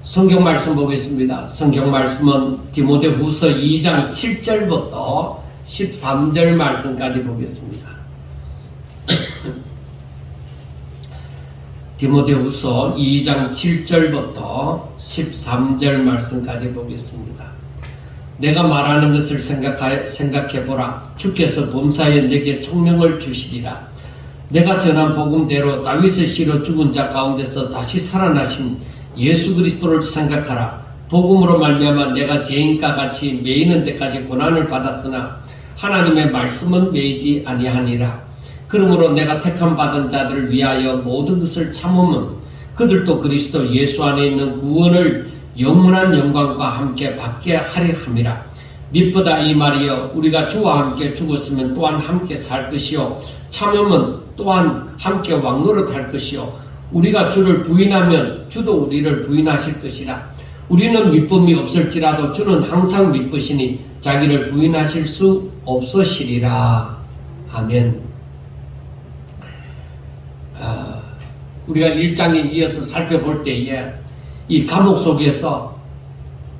성경 말씀 보겠습니다. 성경 말씀은 디모데후서 2장 7절부터 13절 말씀까지 보겠습니다. 디모데후서 2장 7절부터 13절 말씀까지 보겠습니다. 내가 말하는 것을 생각해보라. 주께서 범사에 내게 총명을 주시리라. 내가 전한 복음대로 다윗의 씨로 죽은 자 가운데서 다시 살아나신 예수 그리스도를 생각하라. 복음으로 말미암아 내가 죄인과 같이 매이는 데까지 고난을 받았으나 하나님의 말씀은 매이지 아니하니라. 그러므로 내가 택함 받은 자들을 위하여 모든 것을 참으면 그들도 그리스도 예수 안에 있는 구원을 영원한 영광과 함께 받게 하려 함이라. mit보다 이 말이여, 우리가 주와 함께 죽었으면 또한 함께 살 것이요 참으면 또한 함께 왕노릇할 것이요 우리가 주를 부인하면 주도 우리를 부인하실 것이라. 우리는 믿음이 없을지라도 주는 항상 믿으시니 자기를 부인하실 수 없으시리라. 아멘. 우리가 1장에 이어서 살펴볼 때에 이 감옥 속에서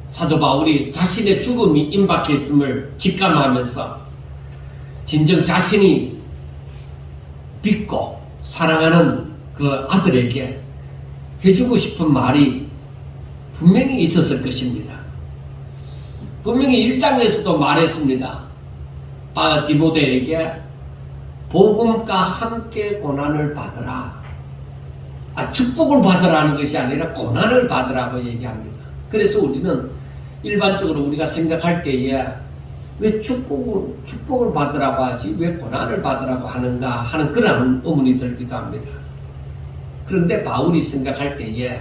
사도 바울이 자신의 죽음이 임박해 있음을 직감하면서 진정 자신이 믿고 사랑하는 그 아들에게 해주고 싶은 말이 분명히 있었을 것입니다. 분명히 1장에서도 말했습니다. 디모데에게 복음과 함께 고난을 받으라. 축복을 받으라는 것이 아니라 고난을 받으라고 얘기합니다. 그래서 우리는 일반적으로 우리가 생각할 때에 왜 축복을 받으라고 하지? 왜 고난을 받으라고 하는가 하는 그런 의문이 들기도 합니다. 그런데 바울이 생각할 때에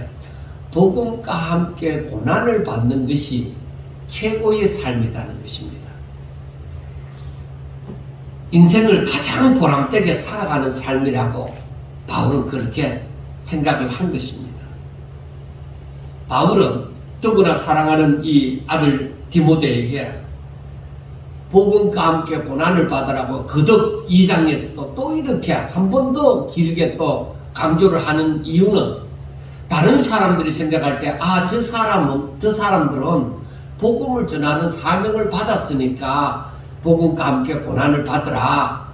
복음과 함께 고난을 받는 것이 최고의 삶이라는 것입니다. 인생을 가장 보람되게 살아가는 삶이라고 바울은 그렇게 생각을 한 것입니다. 바울은 더구나 사랑하는 이 아들 디모데에게 복음과 함께 고난을 받으라고 거듭 2장에서도 또 이렇게 한 번 더 길게 또 강조를 하는 이유는 다른 사람들이 생각할 때 저 사람들은 복음을 전하는 사명을 받았으니까 복음과 함께 고난을 받으라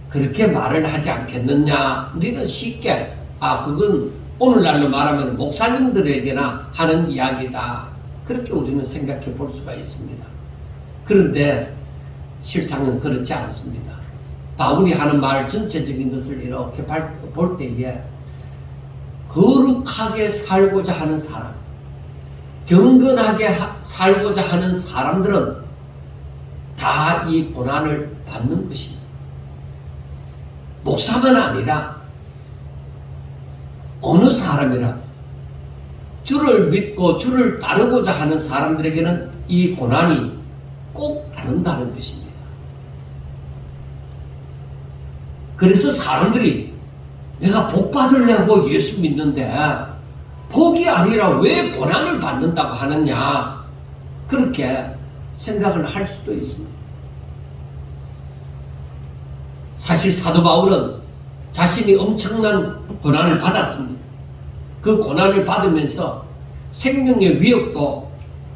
그렇게 말을 하지 않겠느냐. 우리는 쉽게 그건 오늘날로 말하면 목사님들에게나 하는 이야기다 그렇게 우리는 생각해 볼 수가 있습니다. 그런데 실상은 그렇지 않습니다. 바울이 하는 말 전체적인 것을 이렇게 볼 때에 거룩하게 살고자 하는 사람, 경건하게 살고자 하는 사람들은 다 이 고난을 받는 것입니다. 목사만 아니라 어느 사람이라도 주를 믿고 주를 따르고자 하는 사람들에게는 이 고난이 꼭 따른다는 것입니다. 그래서 사람들이 내가 복 받으려고 예수 믿는데 복이 아니라 왜 고난을 받는다고 하느냐 그렇게 생각을 할 수도 있습니다. 사실 사도 바울은 자신이 엄청난 고난을 받았습니다. 그 고난을 받으면서 생명의 위협도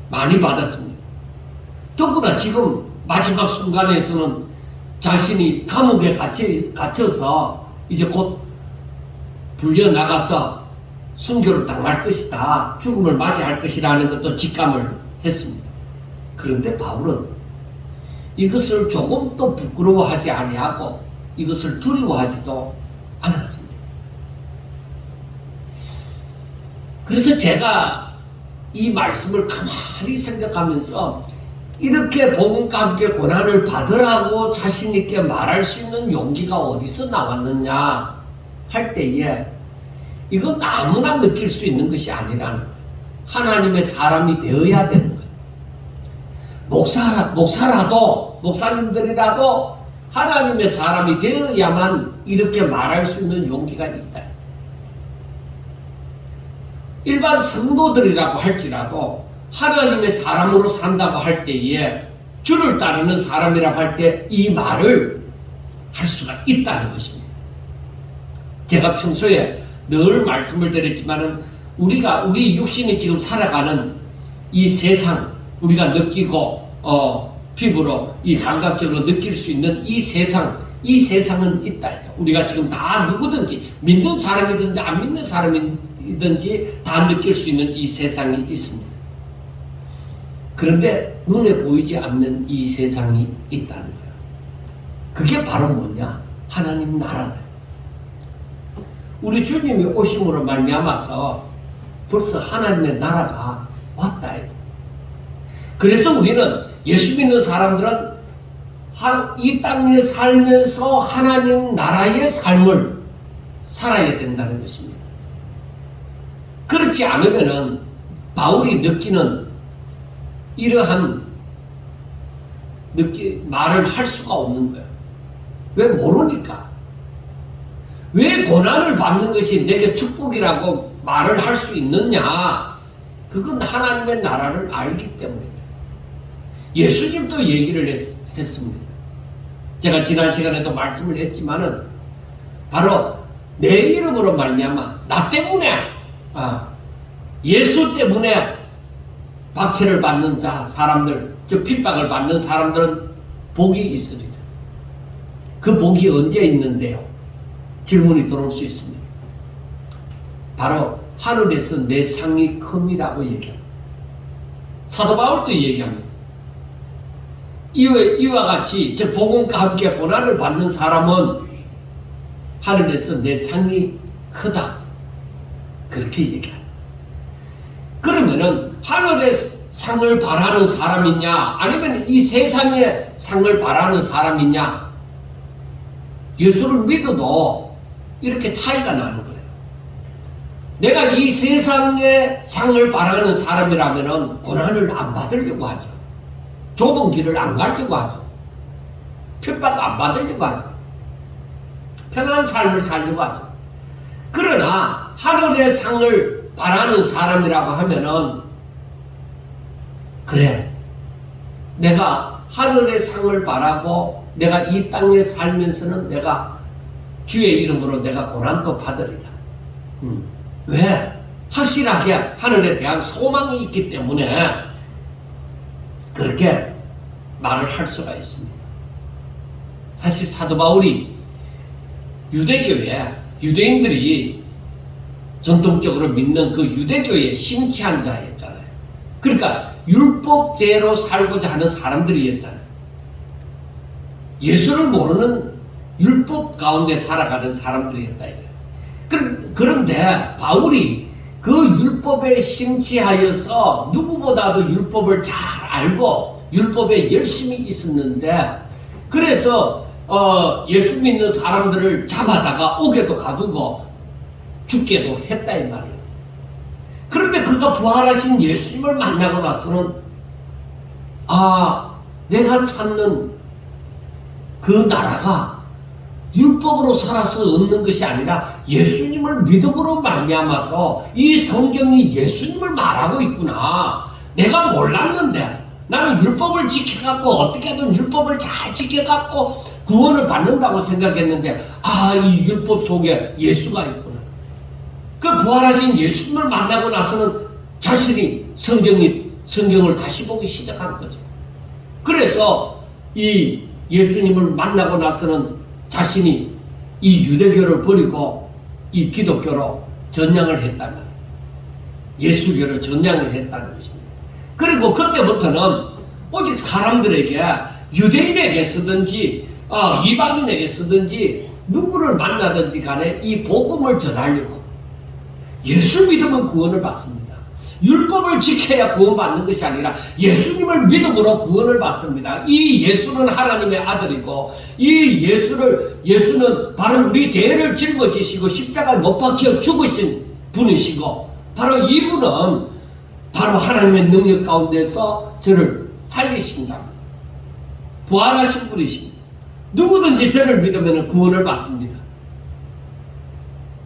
많이 받았습니다. 더구나 지금 마지막 순간에서는 자신이 감옥에 갇혀서 이제 곧 불려나가서 순교를 당할 것이다. 죽음을 맞이할 것이라는 것도 직감을 했습니다. 그런데 바울은 이것을 조금도 부끄러워하지 아니하고 이것을 두려워하지도 않았습니다. 그래서 제가 이 말씀을 가만히 생각하면서 이렇게 복음과 함께 고난을 받으라고 자신 있게 말할 수 있는 용기가 어디서 나왔느냐 할 때에 이건 아무나 느낄 수 있는 것이 아니라는 거예요. 하나님의 사람이 되어야 되는 거예요. 목사님들이라도 하나님의 사람이 되어야만 이렇게 말할 수 있는 용기가 있다. 일반 성도들이라고 할지라도 하나님의 사람으로 산다고 할 때에 주를 따르는 사람이라고 할 때 이 말을 할 수가 있다는 것입니다. 제가 평소에 늘 말씀을 드렸지만은 우리 육신이 지금 살아가는 이 세상, 우리가 느끼고 피부로 이 감각적으로 느낄 수 있는 이 세상은 있다. 우리가 지금 다 누구든지 믿는 사람이든지 안 믿는 사람이든지 다 느낄 수 있는 이 세상이 있습니다. 그런데 눈에 보이지 않는 이 세상이 있다는 거예요. 그게 바로 뭐냐? 하나님 나라다. 우리 주님이 오심으로 말미암아서 벌써 하나님의 나라가 왔다. 그래서 우리는 예수 믿는 사람들은 이 땅에 살면서 하나님 나라의 삶을 살아야 된다는 것입니다. 그렇지 않으면은 바울이 느끼는 이러한 말을 할 수가 없는 거예요. 왜? 모르니까. 왜 고난을 받는 것이 내게 축복이라고 말을 할 수 있느냐? 그건 하나님의 나라를 알기 때문이다. 예수님도 얘기를 했습니다. 제가 지난 시간에도 말씀을 했지만은 바로 내 이름으로 말미암아 나 때문에 예수 때문에 박해를 받는 사람들, 즉 핍박을 받는 사람들은 복이 있으리라. 그 복이 언제 있는데요? 질문이 들어올 수 있습니다. 바로 하늘에서 내 상이 큼이라고 얘기합니다. 사도 바울도 얘기합니다. 이와 같이 즉 복음과 함께 고난을 받는 사람은 하늘에서 내 상이 크다. 그렇게 얘기합니다. 그러면은 하늘의 상을 바라는 사람이냐 아니면 이 세상의 상을 바라는 사람이냐, 예수를 믿어도 이렇게 차이가 나는 거예요. 내가 이 세상의 상을 바라는 사람이라면은 고난을 안 받으려고 하죠. 좁은 길을 안 가려고 하죠. 핍박 안 받으려고 하죠. 편한 삶을 살려고 하죠. 그러나 하늘의 상을 바라는 사람이라고 하면은 그래, 내가 하늘의 상을 바라고 내가 이 땅에 살면서는 내가 주의 이름으로 내가 고난도 받으리라. 왜? 확실하게 하늘에 대한 소망이 있기 때문에 그렇게 말을 할 수가 있습니다. 사실 사도 바울이 유대교회, 유대인들이 전통적으로 믿는 그 유대교의 심취한 자였잖아요. 그러니까 율법대로 살고자 하는 사람들이었잖아요. 예수를 모르는 율법 가운데 살아가는 사람들이었다. 그런데 바울이 그 율법에 심취하여서 누구보다도 율법을 잘 알고 율법에 열심히 있었는데, 그래서 예수 믿는 사람들을 잡아다가 옥에도 가두고 죽게도 했다 이 말이에요. 그런데 그가 부활하신 예수님을 만나고 나서는 내가 찾는 그 나라가 율법으로 살아서 얻는 것이 아니라 예수님을 믿음으로 말미암아서 이 성경이 예수님을 말하고 있구나. 내가 몰랐는데 나는 율법을 지켜갖고 어떻게든 율법을 잘 지켜갖고 구원을 받는다고 생각했는데 이 율법 속에 예수가 있구나. 그 부활하신 예수님을 만나고 나서는 자신이 성경을 다시 보기 시작한 거죠. 그래서 이 예수님을 만나고 나서는 자신이 이 유대교를 버리고 이 기독교로 전향을 했다는, 예수교로 전향을 했다는 것입니다. 그리고 그때부터는 오직 사람들에게, 유대인에게 쓰든지 이방인에게 쓰든지 누구를 만나든지 간에 이 복음을 전하려고, 예수 믿으면 구원을 받습니다. 율법을 지켜야 구원받는 것이 아니라 예수님을 믿음으로 구원을 받습니다. 이 예수는 하나님의 아들이고, 이 예수는 바로 우리 죄를 짊어지시고 십자가에 못 박혀 죽으신 분이시고, 바로 이분은 바로 하나님의 능력 가운데서 저를 살리신 자, 부활하신 분이십니다. 누구든지 저를 믿으면 구원을 받습니다.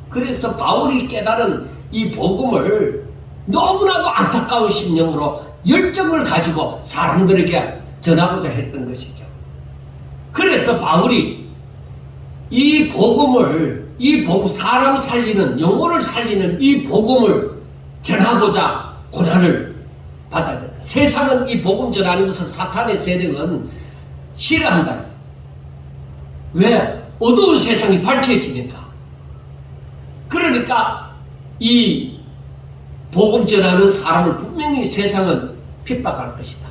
그래서 바울이 깨달은 이 복음을 너무나도 안타까운 심령으로 열정을 가지고 사람들에게 전하고자 했던 것이죠. 그래서 바울이 이 복음을, 사람 살리는, 영혼을 살리는 이 복음을 전하고자 고난을 받아야 된다. 세상은 이 복음 전하는 것을 사탄의 세력은 싫어한다. 왜? 어두운 세상이 밝혀지니까. 그러니까 이 복음 전하는 사람을 분명히 세상은 핍박할 것이다.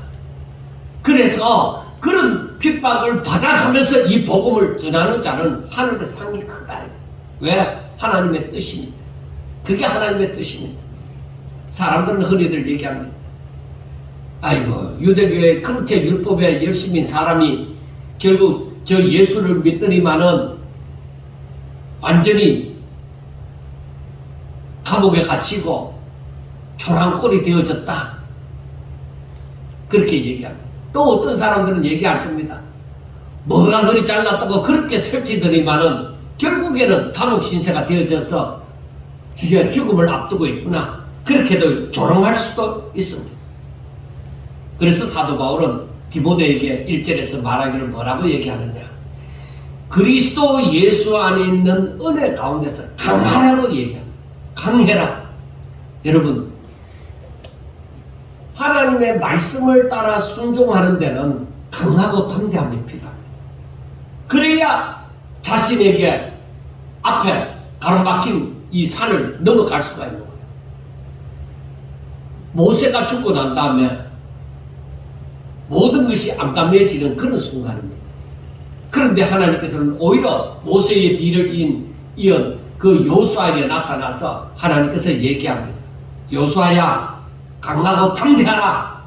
그래서 그런 핍박을 받아가면서 이 복음을 전하는 자는 하늘의 상이 크다. 왜? 하나님의 뜻입니다. 그게 하나님의 뜻입니다. 사람들은 흔히들 얘기합니다. 아이고, 유대교회 그렇게 율법에 열심인 사람이 결국 저 예수를 믿더니만은 완전히 감옥에 갇히고 초랑꼴이 되어졌다. 그렇게 얘기합니다. 또 어떤 사람들은 얘기할 겁니다. 뭐가 그리 잘났다고 그렇게 설치더니만은 결국에는 감옥 신세가 되어져서 이게 죽음을 앞두고 있구나. 그렇게도 조롱할 수도 있습니다. 그래서 사도 바울은 디모데에게 1절에서 말하기를 뭐라고 얘기하느냐. 그리스도 예수 안에 있는 은혜 가운데서 강하라고 얘기합니다. 강해라. 여러분, 하나님의 말씀을 따라 순종하는 데는 강하고 담대함이 필요합니다. 그래야 자신에게 앞에 가로막힌 이 산을 넘어갈 수가 있는 거예요. 모세가 죽고 난 다음에 모든 것이 암담해지는 그런 순간입니다. 그런데 하나님께서는 오히려 모세의 뒤를 이은 그 요수아에게 나타나서 하나님께서 얘기합니다. 요수아야, 강하고 담대하라.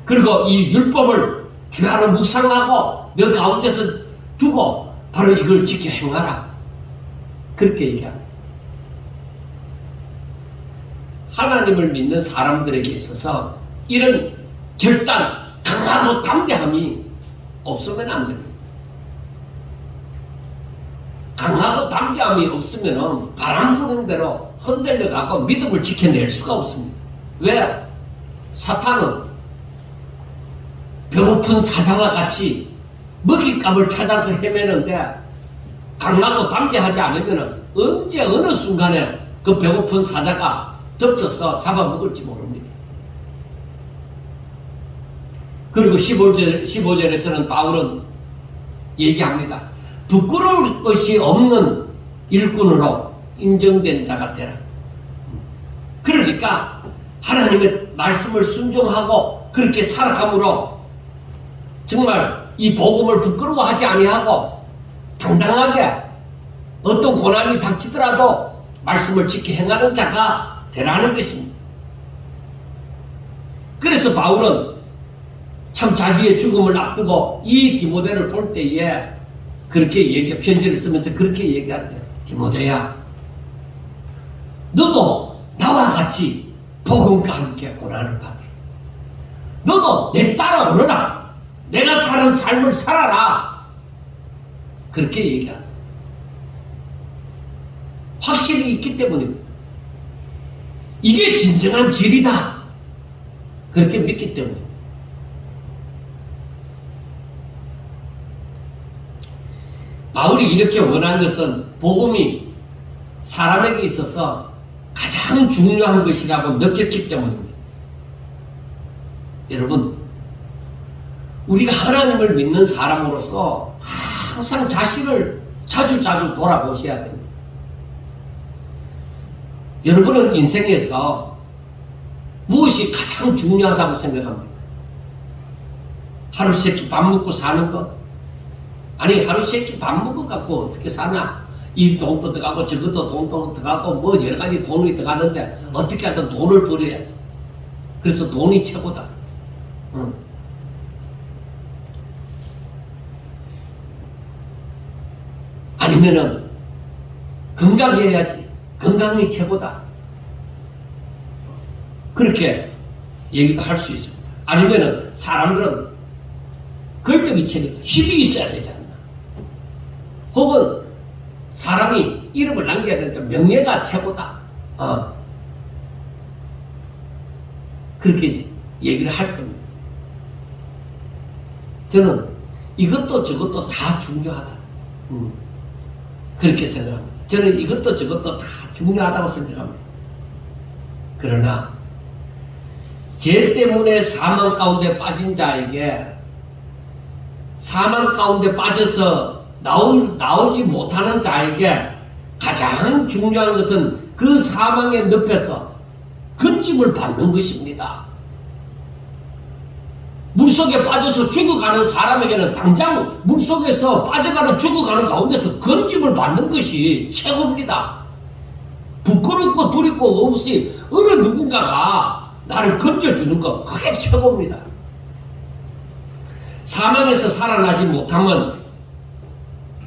그리고 이 율법을 주야로 묵상하고 너 가운데서 두고 바로 이걸 지켜 행하라. 그렇게 얘기합니다. 하나님을 믿는 사람들에게 있어서 이런 결단, 강하고 담대함이 없으면 안 됩니다. 강하고 담대함이 없으면 바람 부는 대로 흔들려가고 믿음을 지켜낼 수가 없습니다. 왜? 사탄은 배고픈 사자와 같이 먹잇감을 찾아서 헤매는데 강하고 담대하지 않으면 언제 어느 순간에 그 배고픈 사자가 덮쳐서 잡아먹을지 모릅니다. 그리고 15절에서는 바울은 얘기합니다. 부끄러울 것이 없는 일꾼으로 인정된 자가 되라. 그러니까 하나님의 말씀을 순종하고 그렇게 살아감으로 정말 이 복음을 부끄러워하지 아니하고 당당하게 어떤 고난이 닥치더라도 말씀을 지켜 행하는 자가 되라는 것입니다. 그래서 바울은 참 자기의 죽음을 앞두고 이 디모데를 볼 때에 그렇게 편지를 쓰면서 그렇게 얘기하는 거예요. 디모데야, 너도 나와 같이 복음과 함께 고난을 받으라. 너도 내 따라오너라. 내가 사는 삶을 살아라. 그렇게 얘기합니다. 확실히 있기 때문입니다. 이게 진정한 길이다. 그렇게 믿기 때문입니다. 바울이 이렇게 원한 것은 복음이 사람에게 있어서 가장 중요한 것이라고 느꼈기 때문입니다. 여러분, 우리가 하나님을 믿는 사람으로서 항상 자신을 자주 돌아보셔야 됩니다. 여러분은 인생에서 무엇이 가장 중요하다고 생각합니까? 하루 세끼 밥 먹고 사는 것? 아니, 하루 세끼 밥 먹어갖고 어떻게 사냐? 이 돈도 들어가고 저것도 돈도 들어가고 뭐 여러 가지 돈이 들어가는데 어떻게 하든 돈을 벌어야지. 그래서 돈이 최고다. 아니면은 건강해야지. 건강이 최고다. 그렇게 얘기도 할 수 있습니다. 아니면은 사람들은 권력이 최고다. 힘이 있어야 되지 않나. 혹은 사람이 이름을 남겨야 되니까 명예가 최고다. 그렇게 얘기를 할 겁니다. 저는 이것도 저것도 다 중요하다. 그렇게 생각합니다. 저는 이것도 저것도 다 중요하다고 생각합니다. 그러나 죄 때문에 사망 가운데 빠진 자에게 사망 가운데 빠져서 나오지 못하는 자에게 가장 중요한 것은 그 사망의 늪에서 건짐을 받는 것입니다. 물속에 빠져서 죽어가는 사람에게는 당장 물속에서 빠져가는 죽어가는 가운데서 건짐을 받는 것이 최고입니다. 부끄럽고 두렵고 없이 어느 누군가가 나를 건져주는 것, 그게 최고입니다. 사망에서 살아나지 못하면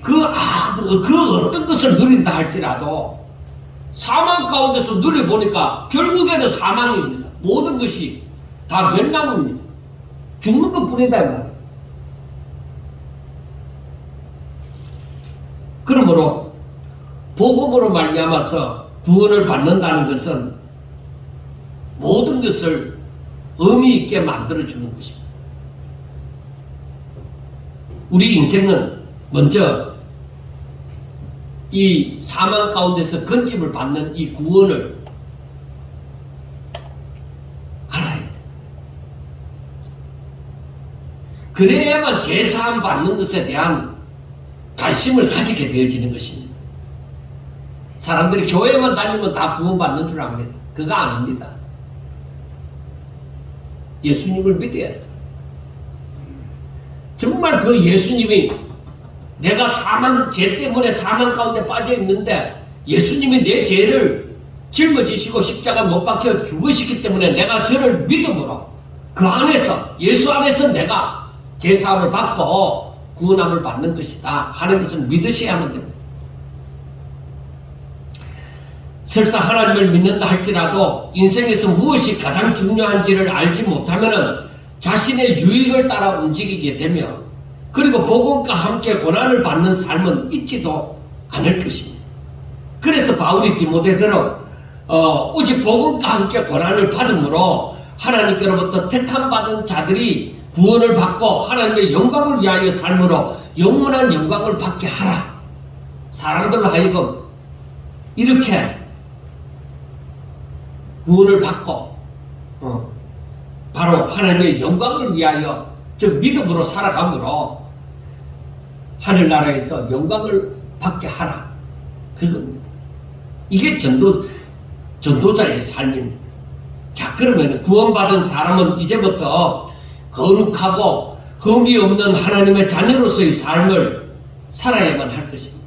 그 어떤 것을 누린다 할지라도 사망 가운데서 누려보니까 결국에는 사망입니다. 모든 것이 다 멸망입니다. 죽는 것 뿐이다 이 말이에요. 그러므로 복음으로 말미암아서 구원을 받는다는 것은 모든 것을 의미 있게 만들어주는 것입니다. 우리 인생은 먼저 이 사망 가운데서 건짐을 받는 이 구원을 알아야 돼. 그래야만 죄사함 받는 것에 대한 관심을 가지게 되어지는 것입니다. 사람들이 교회만 다니면 다 구원받는 줄 압니다. 그거 아닙니다. 예수님을 믿어야 돼. 정말 그 예수님이 내가 죄 때문에 사망 가운데 빠져 있는데 예수님이 내 죄를 짊어지시고 십자가 못 박혀 죽으시기 때문에 내가 저를 믿음으로 그 안에서 예수 안에서 내가 죄사함을 받고 구원함을 받는 것이다 하는 것을 믿으셔야만 됩니다. 설사 하나님을 믿는다 할지라도 인생에서 무엇이 가장 중요한지를 알지 못하면 자신의 유익을 따라 움직이게 되며 그리고 복음과 함께 고난을 받는 삶은 있지도 않을 것입니다. 그래서 바울이 디모데더러 오직 복음과 함께 고난을 받음으로 하나님께로부터 택함받은 자들이 구원을 받고 하나님의 영광을 위하여 삶으로 영원한 영광을 받게 하라. 사람들로 하여금 이렇게 구원을 받고 바로 하나님의 영광을 위하여 즉 믿음으로 살아감으로 하늘나라에서 영광을 받게 하라. 그겁니다. 이게 전도자의 삶입니다. 자, 그러면 구원받은 사람은 이제부터 거룩하고 흠이 없는 하나님의 자녀로서의 삶을 살아야만 할 것입니다.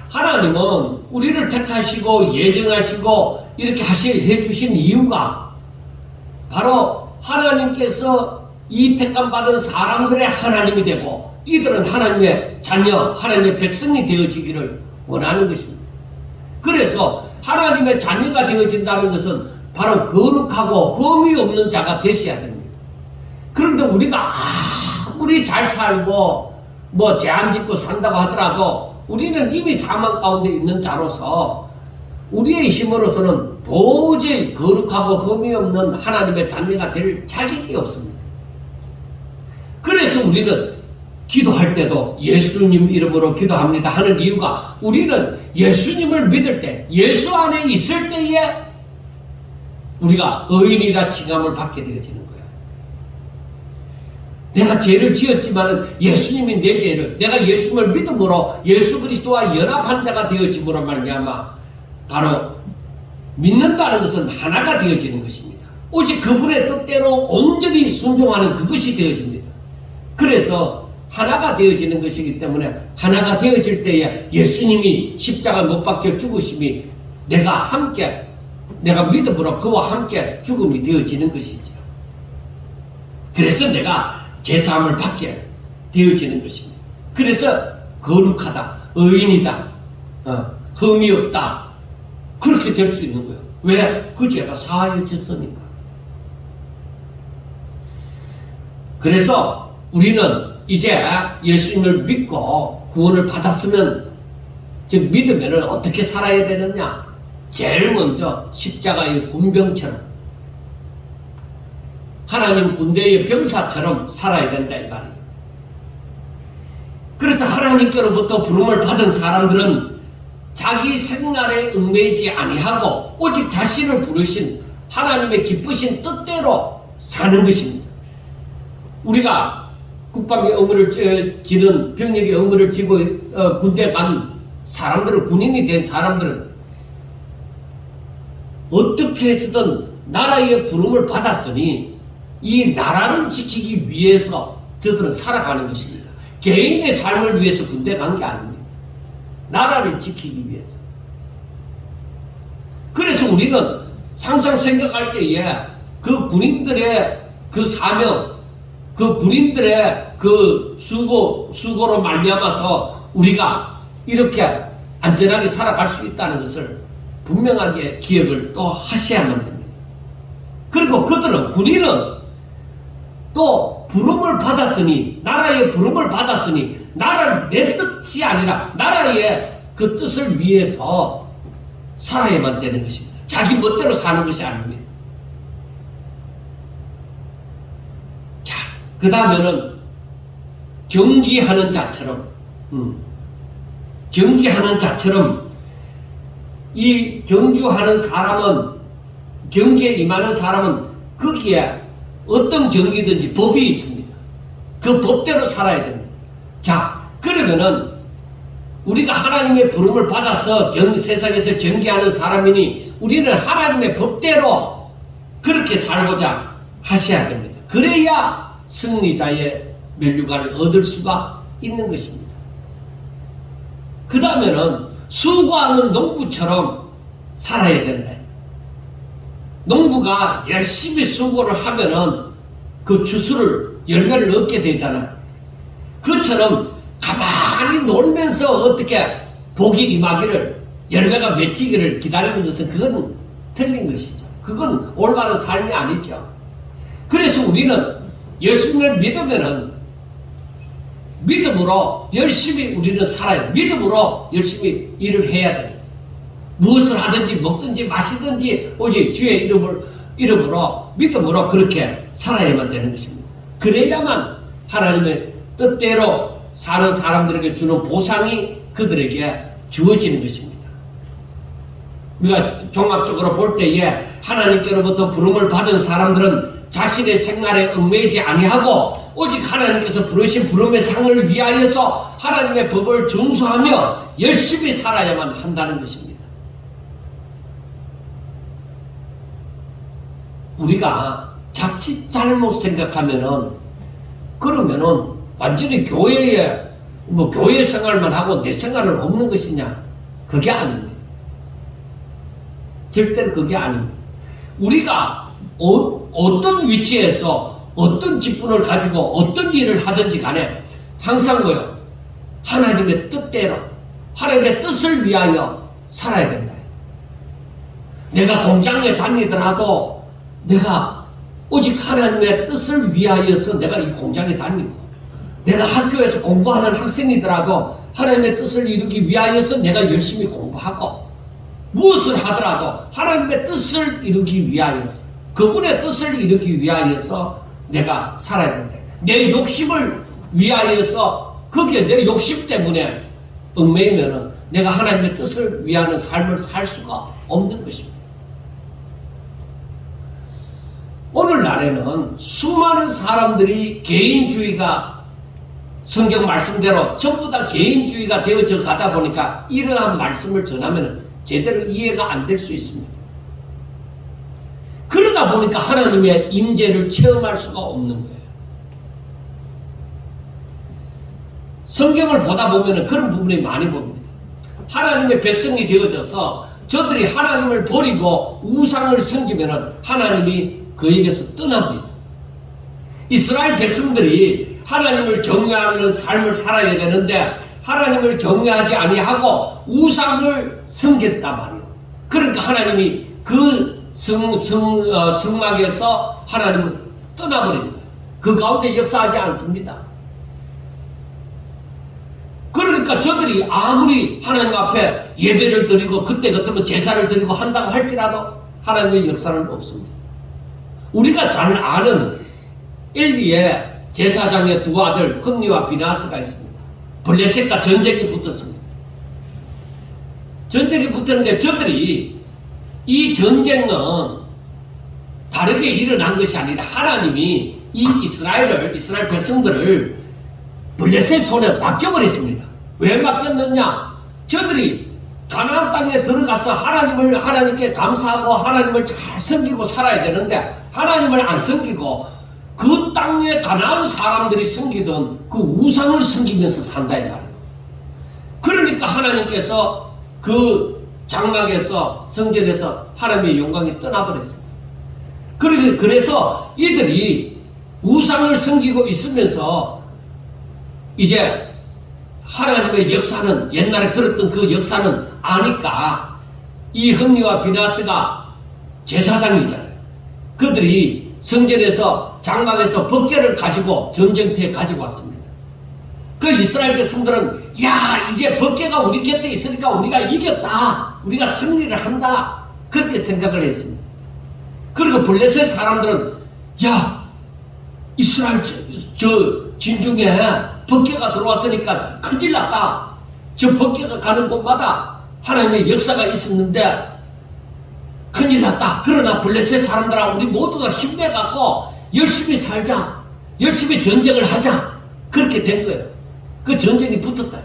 하나님은 우리를 택하시고 예정하시고 이렇게 해주신 이유가 바로 하나님께서 이 택함받은 사람들의 하나님이 되고 이들은 하나님의 자녀, 하나님의 백성이 되어지기를 원하는 것입니다. 그래서 하나님의 자녀가 되어진다는 것은 바로 거룩하고 흠이 없는 자가 되셔야 됩니다. 그런데 우리가 아무리 잘 살고 죄 안 짓고 산다고 하더라도 우리는 이미 사망 가운데 있는 자로서 우리의 힘으로서는 도저히 거룩하고 흠이 없는 하나님의 자녀가 될 자격이 없습니다. 그래서 우리는 기도할 때도 예수님 이름으로 기도합니다 하는 이유가 우리는 예수님을 믿을 때 예수 안에 있을 때에 우리가 의인이라 칭함을 받게 되어지는 거예요. 내가 죄를 지었지만 예수님이 내 죄를 내가 예수님을 믿음으로 예수 그리스도와 연합한 자가 되어짐으로 말미암아 바로 믿는다는 것은 하나가 되어지는 것입니다. 오직 그분의 뜻대로 온전히 순종하는 그것이 되어집니다. 그래서 하나가 되어지는 것이기 때문에 하나가 되어질 때에 예수님이 십자가 못 박혀 죽으심이 내가 믿음으로 그와 함께 죽음이 되어지는 것이죠. 그래서 내가 제사함을 받게 되어지는 것입니다. 그래서 거룩하다, 의인이다, 흠이 없다 그렇게 될 수 있는 거예요. 왜? 그 죄가 사해졌으니까. 그래서 우리는 이제 예수님을 믿고 구원을 받았으면 즉 믿으면 어떻게 살아야 되느냐? 제일 먼저 십자가의 군병처럼 하나님 군대의 병사처럼 살아야 된다 이 말이에요. 그래서 하나님께로부터 부름을 받은 사람들은 자기 생활에 얽매이지 아니하고 오직 자신을 부르신 하나님의 기쁘신 뜻대로 사는 것입니다. 우리가 국방의 의무를 지는 병력의 의무를 지고 군대 간 사람들은, 군인이 된 사람들은 어떻게 해서든 나라의 부름을 받았으니 이 나라를 지키기 위해서 저들은 살아가는 것입니다. 개인의 삶을 위해서 군대 간 게 아닙니다. 나라를 지키기 위해서. 그래서 우리는 항상 생각할 때에 그 군인들의 그 사명, 그 군인들의 그 수고로 말미암아서 우리가 이렇게 안전하게 살아갈 수 있다는 것을 분명하게 기억을 또 하셔야만 됩니다. 그리고 그들은, 군인은 또 부름을 받았으니, 나라의 부름을 받았으니 나라를 내 뜻이 아니라 나라의 그 뜻을 위해서 살아야만 되는 것입니다. 자기 멋대로 사는 것이 아닙니다. 자, 그 다음에는 경기하는 자처럼, 경기하는 자처럼, 이 경주하는 사람은, 경기에 임하는 사람은 거기에 어떤 경기든지 법이 있습니다. 그 법대로 살아야 됩니다. 자, 그러면은 우리가 하나님의 부름을 받아서 세상에서 경기하는 사람이니 우리는 하나님의 법대로 그렇게 살고자 하셔야 됩니다. 그래야 승리자의 면류관을 얻을 수가 있는 것입니다. 그 다음에는 수고하는 농부처럼 살아야 된다. 농부가 열심히 수고를 하면은 그 추수를, 열매를 얻게 되잖아요. 그처럼 가만히 놀면서 어떻게 복이 임하기를, 열매가 맺히기를 기다리는 것은 그건 틀린 것이죠. 그건 올바른 삶이 아니죠. 그래서 우리는 예수님을 믿으면은 믿음으로 열심히 우리는 살아야 돼. 믿음으로 열심히 일을 해야 됩니다. 무엇을 하든지 먹든지 마시든지 오직 주의 이름으로 믿음으로 그렇게 살아야만 되는 것입니다. 그래야만 하나님의 뜻대로 사는 사람들에게 주는 보상이 그들에게 주어지는 것입니다. 우리가 종합적으로 볼 때에 하나님께로부터 부름을 받은 사람들은 자신의 생활에 얽매이지 아니하고 오직 하나님께서 부르신 부름의 상을 위하여서 하나님의 법을 준수하며 열심히 살아야만 한다는 것입니다. 우리가 자칫 잘못 생각하면은, 그러면은 완전히 교회 생활만 하고 내 생활은 없는 것이냐? 그게 아닙니다. 절대로 그게 아닙니다. 우리가 어떤 위치에서 어떤 직분을 가지고 어떤 일을 하든지 간에 항상 뭐요? 하나님의 뜻대로, 하나님의 뜻을 위하여 살아야 된다. 내가 공장에 다니더라도 내가 오직 하나님의 뜻을 위하여서 내가 이 공장에 다니고, 내가 학교에서 공부하는 학생이더라도 하나님의 뜻을 이루기 위하여서 내가 열심히 공부하고, 무엇을 하더라도 하나님의 뜻을 이루기 위하여서, 그분의 뜻을 이루기 위하여서 내가 살아야 된다. 내 욕심을 위하여서, 거기에 내 욕심 때문에 얽매이면은 내가 하나님의 뜻을 위하는 삶을 살 수가 없는 것입니다. 오늘날에는 수많은 사람들이 개인주의가, 성경 말씀대로 전부 다 개인주의가 되어져 가다 보니까 이러한 말씀을 전하면 제대로 이해가 안 될 수 있습니다. 그러다 보니까 하나님의 임재를 체험할 수가 없는 거예요. 성경을 보다 보면 그런 부분이 많이 봅니다. 하나님의 백성이 되어져서 저들이 하나님을 버리고 우상을 섬기면 하나님이 그에게서 떠납니다. 이스라엘 백성들이 하나님을 경외하는 삶을 살아야 되는데 하나님을 경외하지 아니하고 우상을 섬겼단 말이에요. 그러니까 하나님이 그 성막에서 하나님을 떠나버립니다. 그 가운데 역사하지 않습니다. 그러니까 저들이 아무리 하나님 앞에 예배를 드리고 그때 같으면 제사를 드리고 한다고 할지라도 하나님의 역사는 없습니다. 우리가 잘 아는 엘리의 제사장의 두 아들 흠니와 비나스가 있습니다. 블레셋과 전쟁이 붙었습니다. 전쟁이 붙었는데 저들이 이 전쟁은 다르게 일어난 것이 아니라 하나님이 이 이스라엘 백성들을 블레셋 손에 맡겨버렸습니다. 왜 맡겼느냐? 저들이 가나안 땅에 들어가서 하나님께 감사하고 하나님을 잘 섬기고 살아야 되는데 하나님을 안 섬기고 그 땅에 가나안 사람들이 섬기던 그 우상을 섬기면서 산다 이 말이에요. 그러니까 하나님께서 그 장막에서 성전에서 하나님의 영광이 떠나버렸습니다. 그래서 이들이 우상을 섬기고 있으면서 이제 하나님의 역사는 옛날에 들었던 그 역사는 아니까 이 흠리와 비나스가 제사장이잖아요. 그들이 성전에서 장막에서 법궤를 가지고 전쟁터에 가지고 왔습니다. 그 이스라엘 백성들은 야 이제 법궤가 우리 곁에 있으니까 우리가 이겼다. 우리가 승리를 한다. 그렇게 생각을 했습니다. 그리고 블레셋 사람들은 야 이스라엘 저 진중에 법궤가 들어왔으니까 큰일 났다. 저 법궤가 가는 곳마다 하나님의 역사가 있었는데 큰일 났다. 그러나 블레셋 사람들아 우리 모두가 힘내갖고 열심히 살자. 열심히 전쟁을 하자. 그렇게 된 거예요. 그 전쟁이 붙었다.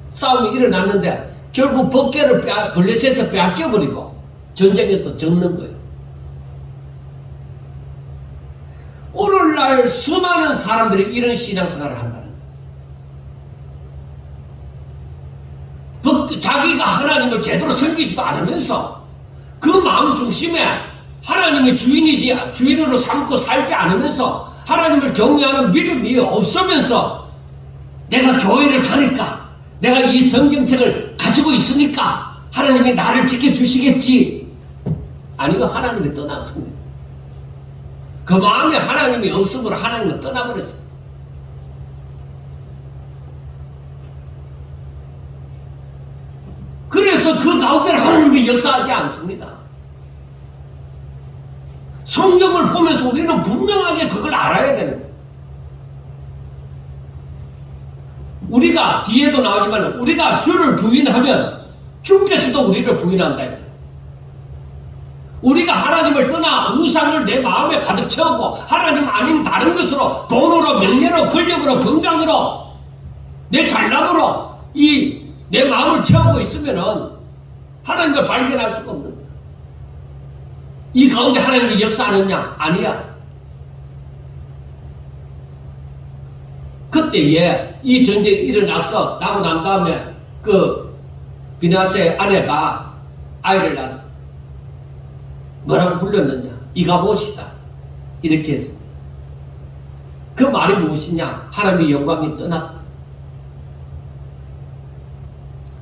싸움이 일어났는데 결국 법궤를 블레셋에서 빼앗겨버리고 전쟁에 또 적는 거예요. 오늘날 수많은 사람들이 이런 신앙생활을 한다는 거예요. 자기가 하나님을 제대로 섬기지도 않으면서 그 마음 중심에 하나님의 주인으로 삼고 살지 않으면서 하나님을 경외하는 믿음이 없으면서 내가 교회를 가니까 내가 이 성경책을 가지고 있으니까 하나님이 나를 지켜주시겠지. 아니요, 하나님이 떠났습니다. 그 마음에 하나님이 없음으로 하나님은 떠나버렸어요. 그래서 그 가운데 하나님이 역사하지 않습니다. 성경을 보면서 우리는 분명하게 그걸 알아야 되는 거예요. 우리가 뒤에도 나오지만 우리가 주를 부인하면 주께서도 우리를 부인한다. 우리가 하나님을 떠나 우상을 내 마음에 가득 채우고 하나님 아닌 다른 것으로 돈으로 명예로 권력으로 건강으로 내 잘남으로 내 마음을 채우고 있으면은 하나님을 발견할 수가 없는 거야. 이 가운데 하나님이 역사하느냐? 아니야. 그때에 이 전쟁이 일어나서 나고 난 다음에 그 비나스의 아내가 아이를 낳았어. 뭐라고 불렀느냐? 이가봇이다. 이렇게 했습니다. 그 말이 무엇이냐? 하나님의 영광이 떠났다.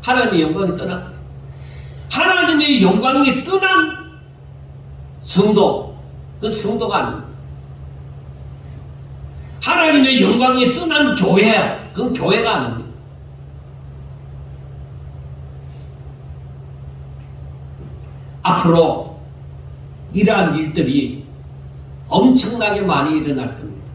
하나님의 영광이 떠났다. 하나님의 영광이 떠난 성도, 그 성도가 아닙니다. 하나님의 영광이 떠난 교회, 그건 교회가 아닙니다. 앞으로 이러한 일들이 엄청나게 많이 일어날 겁니다.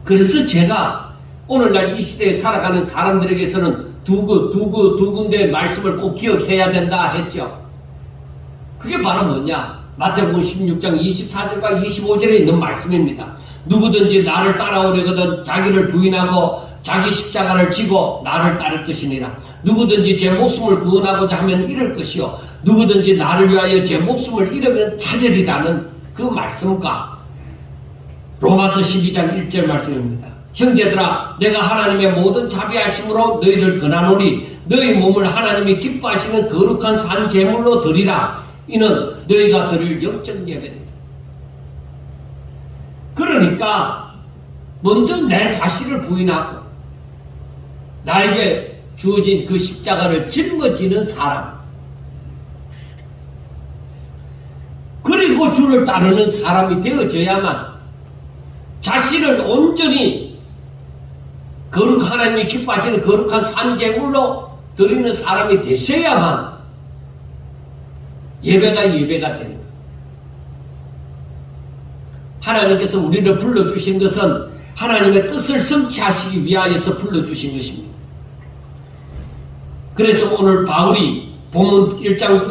그래서 제가 오늘날 이 시대에 살아가는 사람들에게서는 두 군데의 말씀을 꼭 기억해야 된다 했죠. 그게 바로 뭐냐? 마태복음 16장 24절과 25절에 있는 말씀입니다. 누구든지 나를 따라오려거든 자기를 부인하고 자기 십자가를 지고 나를 따를 것이니라. 누구든지 제 목숨을 구원하고자 하면 잃을 것이요 누구든지 나를 위하여 제 목숨을 잃으면 찾으리라는 그 말씀과 로마서 12장 1절 말씀입니다. 형제들아 내가 하나님의 모든 자비하심으로 너희를 권하노니 너희 몸을 하나님이 기뻐하시는 거룩한 산 제물로 드리라. 이는 너희가 드릴 영적 예배니라. 그러니까 먼저 내 자신을 부인하고 나에게 주어진 그 십자가를 짊어지는 사람, 그리고 주를 따르는 사람이 되어져야만 자신을 온전히 하나님이 기뻐하시는 거룩한 산제물로 드리는 사람이 되셔야만 예배가 되는 거예요. 하나님께서 우리를 불러주신 것은 하나님의 뜻을 성취하시기 위하여서 불러주신 것입니다. 그래서 오늘 바울이 본문 1장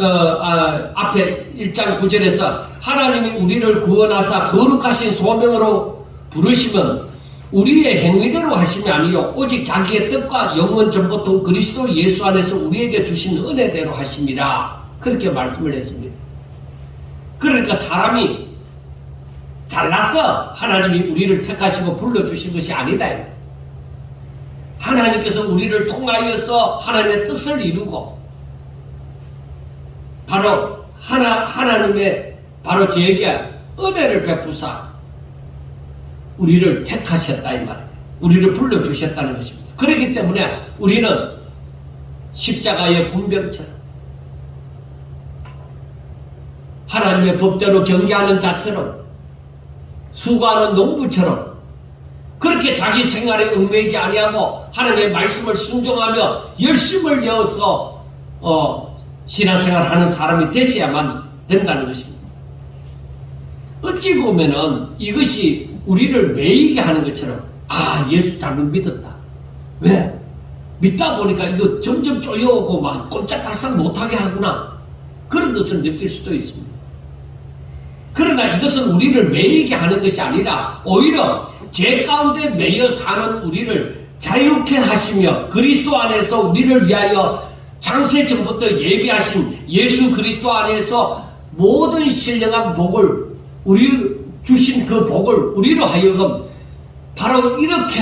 앞에 1장 9절에서 하나님이 우리를 구원하사 거룩하신 소명으로 부르시면 우리의 행위대로 하심이 아니요 오직 자기의 뜻과 영원 전부터 그리스도 예수 안에서 우리에게 주신 은혜대로 하심이라. 그렇게 말씀을 했습니다. 그러니까 사람이 잘나서 하나님이 우리를 택하시고 불러주신 것이 아니다. 하나님께서 우리를 통하여서 하나님의 뜻을 이루고 바로 하나님의 바로 저에게 은혜를 베푸사 우리를 택하셨다 이 말이에요. 우리를 불러주셨다는 것입니다. 그렇기 때문에 우리는 십자가의 군병처럼 하나님의 법대로 경계하는 자처럼 수고하는 농부처럼 그렇게 자기 생활에 얽매이지 아니하고 하나님의 말씀을 순종하며 열심을 내어서 신앙생활하는 사람이 되셔야만 된다는 것입니다. 어찌 보면은 이것이 우리를 매이게 하는 것처럼 예수 잘못 믿었다. 왜? 믿다 보니까 이거 점점 쪼여오고 막 꼼짝달싹 못하게 하구나. 그런 것을 느낄 수도 있습니다. 그러나 이것은 우리를 매이게 하는 것이 아니라 오히려 죄 가운데 매여 사는 우리를 자유케 하시며 그리스도 안에서 우리를 위하여 창세 전부터 예비하신 예수 그리스도 안에서 모든 신령한 복을 우리 주신 그 복을 우리로 하여금 바로 이렇게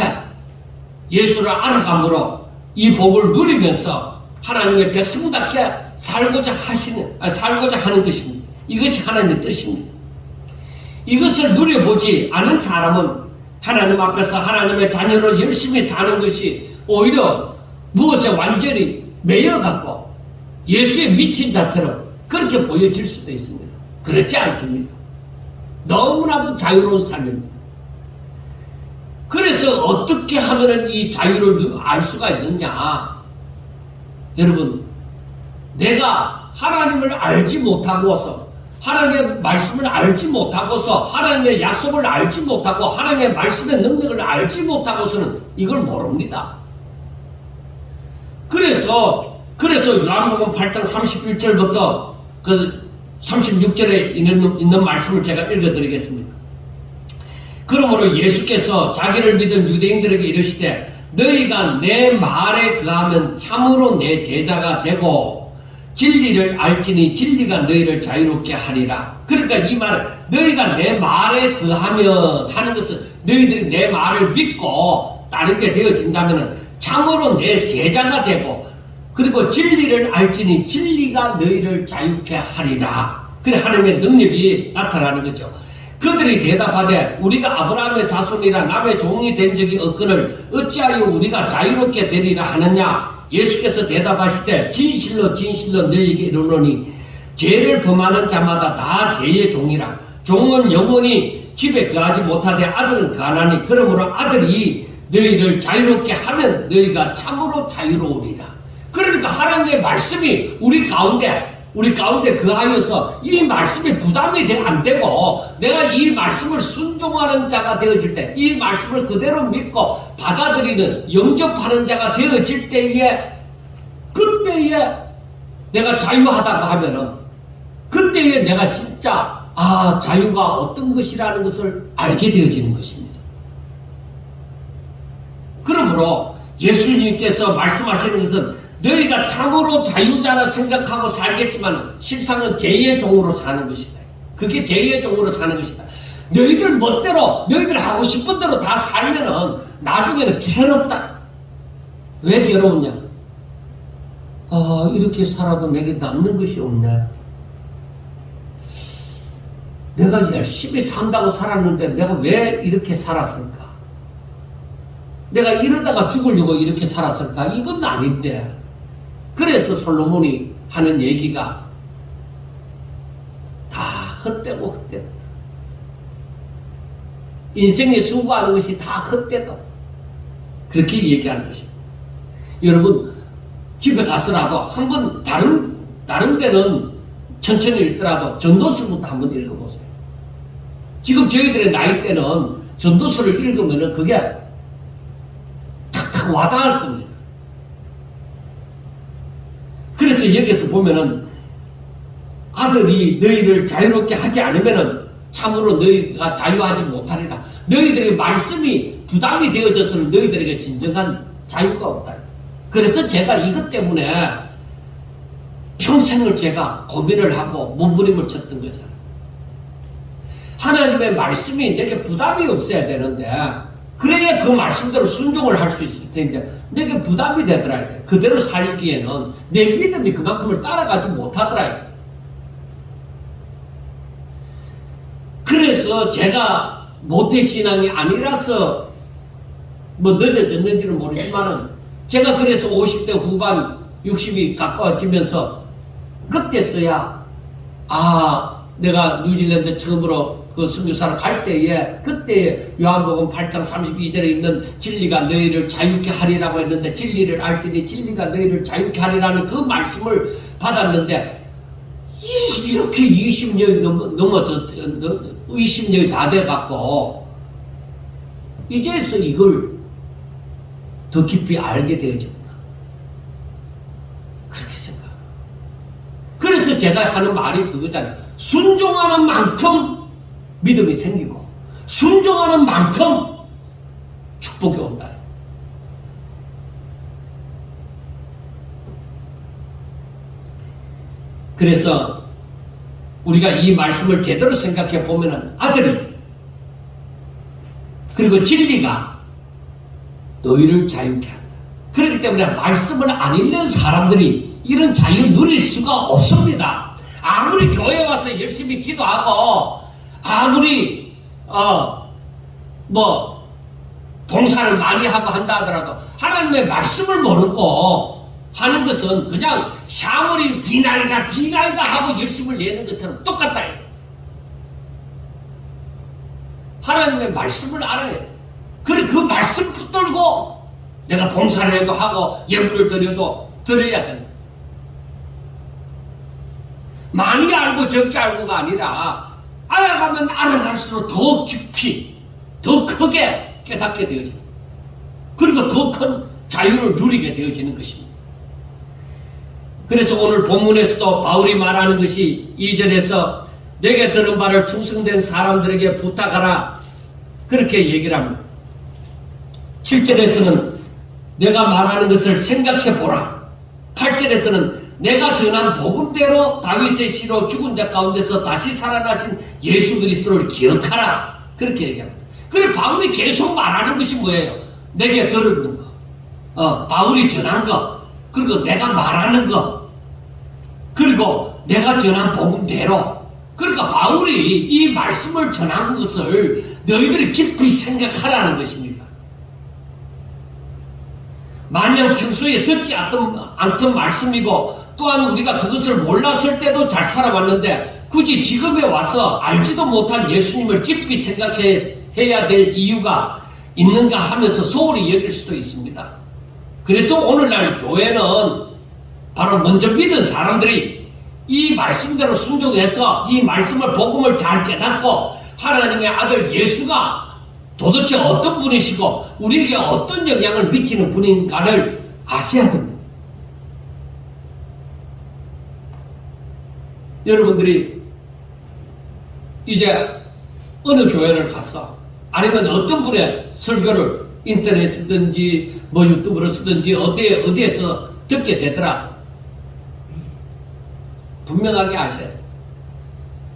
예수를 알아감으로 이 복을 누리면서 하나님의 백성답게 살고자 하는 것입니다. 이것이 하나님의 뜻입니다. 이것을 누려보지 않은 사람은 하나님 앞에서 하나님의 자녀로 열심히 사는 것이 오히려 무엇에 완전히 매여갖고 예수에 미친 자처럼 그렇게 보여질 수도 있습니다. 그렇지 않습니다. 너무나도 자유로운 삶입니다. 그래서 어떻게 하면 이 자유를 알 수가 있느냐? 여러분, 내가 하나님을 알지 못하고서 하나님의 말씀을 알지 못하고서 하나님의 약속을 알지 못하고 하나님의 말씀의 능력을 알지 못하고서는 이걸 모릅니다. 그래서 요한복음 8장 31절부터 그 36절에 있는 말씀을 제가 읽어드리겠습니다. 그러므로 예수께서 자기를 믿은 유대인들에게 이르시되 너희가 내 말에 거하면 참으로 내 제자가 되고 진리를 알지니 진리가 너희를 자유롭게 하리라. 그러니까 이 말은 너희가 내 말에 거하면 하는 것은 너희들이 내 말을 믿고 따르게 되어진다면 참으로 내 제자가 되고 그리고 진리를 알지니 진리가 너희를 자유케 하리라. 그래 하나님의 능력이 나타나는 거죠. 그들이 대답하되 우리가 아브라함의 자손이라 남의 종이 된 적이 없거늘 어찌하여 우리가 자유롭게 되리라 하느냐. 예수께서 대답하시되 진실로 진실로 너희에게 이르노니 죄를 범하는 자마다 다 죄의 종이라. 종은 영원히 집에 거하지 못하되 아들은 거하나니 그러므로 아들이 너희를 자유롭게 하면 너희가 참으로 자유로우리라. 그러니까 하나님의 말씀이 우리 가운데 거하여서 이 말씀이 부담이 안 되고 내가 이 말씀을 순종하는 자가 되어질 때 이 말씀을 그대로 믿고 받아들이는 영접하는 자가 되어질 때에 그때에 내가 자유하다고 하면은 그때에 내가 진짜 자유가 어떤 것이라는 것을 알게 되어지는 것입니다. 그러므로 예수님께서 말씀하시는 것은 너희가 참으로 자유자라 생각하고 살겠지만 실상은 죄의 종으로 사는 것이다. 그게 죄의 종으로 사는 것이다. 너희들 멋대로 너희들 하고 싶은 대로 다 살면은 나중에는 괴롭다. 왜 괴로우냐? 이렇게 살아도 내게 남는 것이 없네. 내가 열심히 산다고 살았는데 내가 왜 이렇게 살았을까? 내가 이러다가 죽으려고 이렇게 살았을까? 이건 아닌데. 그래서 솔로몬이 하는 얘기가 다 헛되고 헛되다. 인생에 수고하는 것이 다 헛되다. 그렇게 얘기하는 것입니다. 여러분 집에 가서라도 한번 다른 데는 천천히 읽더라도 전도서부터 한번 읽어보세요. 지금 저희들의 나이 때는 전도서를 읽으면 그게 탁탁 와닿을 겁니다. 그래서 여기서 보면은 아들이 너희를 자유롭게 하지 않으면은 참으로 너희가 자유하지 못하리라. 너희들의 말씀이 부담이 되어져서는 너희들에게 진정한 자유가 없다. 그래서 제가 이것 때문에 평생을 제가 고민을 하고 몸부림을 쳤던 거잖아요. 하나님의 말씀이 내게 부담이 없어야 되는데 그래야 그 말씀대로 순종을 할 수 있을 텐데 내게 부담이 되더라. 그대로 살기에는 내 믿음이 그만큼을 따라가지 못하더라. 그래서 제가 모태신앙이 아니라서 뭐 늦어졌는지는 모르지만은 제가 그래서 50대 후반 60이 가까워지면서 그때서야 내가 뉴질랜드 처음으로 그 선교사를 갈 때에 그때 요한복음 8장 32절에 있는 진리가 너희를 자유케 하리라고 했는데 진리를 알지니 진리가 너희를 자유케 하리라는 그 말씀을 받았는데 이렇게 20년이 넘어서 20년이 다 돼갖고 이제서 이걸 더 깊이 알게 되어졌구나. 그렇게 생각. 그래서 제가 하는 말이 그거잖아요. 순종하는 만큼 믿음이 생기고 순종하는 만큼 축복이 온다. 그래서 우리가 이 말씀을 제대로 생각해 보면은 아들이 그리고 진리가 너희를 자유케 한다. 그렇기 때문에 말씀을 안 읽는 사람들이 이런 자유 누릴 수가 없습니다. 아무리 교회 와서 열심히 기도하고 아무리 봉사를 많이 하고 한다 하더라도 하나님의 말씀을 모르고 하는 것은 그냥 샤머리 비나이다 하고 열심을 내는 것처럼 똑같다. 하나님의 말씀을 알아야 돼. 그래 그 말씀 붙들고 내가 봉사를 해도 하고 예물을 드려도 드려야 된다. 많이 알고 적게 알고가 아니라 알아가면 알아갈수록 더 깊이 더 크게 깨닫게 되어지는 그리고 더 큰 자유를 누리게 되어지는 것입니다. 그래서 오늘 본문에서도 바울이 말하는 것이 2절에서 내게 들은 바를 충성된 사람들에게 부탁하라 그렇게 얘기를 합니다. 7절에서는 내가 말하는 것을 생각해 보라. 8절에서는 내가 전한 복음대로 다윗의 씨로 죽은 자 가운데서 다시 살아나신 예수 그리스도를 기억하라 그렇게 얘기합니다. 그래 바울이 계속 말하는 것이 뭐예요? 내게 들은 거, 바울이 전한 거, 그리고 내가 말하는 거, 그리고 내가 전한 복음대로. 그러니까 바울이 이 말씀을 전한 것을 너희들이 깊이 생각하라는 것입니다. 마냥 평소에 듣지 않던 말씀이고 또한 우리가 그것을 몰랐을 때도 잘 살아왔는데 굳이 지금에 와서 알지도 못한 예수님을 깊이 생각해야 될 이유가 있는가 하면서 소홀히 여길 수도 있습니다. 그래서 오늘날 교회는 바로 먼저 믿은 사람들이 이 말씀대로 순종해서 이 말씀을 복음을 잘 깨닫고 하나님의 아들 예수가 도대체 어떤 분이시고 우리에게 어떤 영향을 미치는 분인가를 아셔야 됩니다. 여러분들이 이제 어느 교회를 갔어 아니면 어떤 분의 설교를 인터넷 쓰든지 뭐 유튜브를 쓰든지 어디에서 듣게 되더라도 분명하게 아셔야 돼요.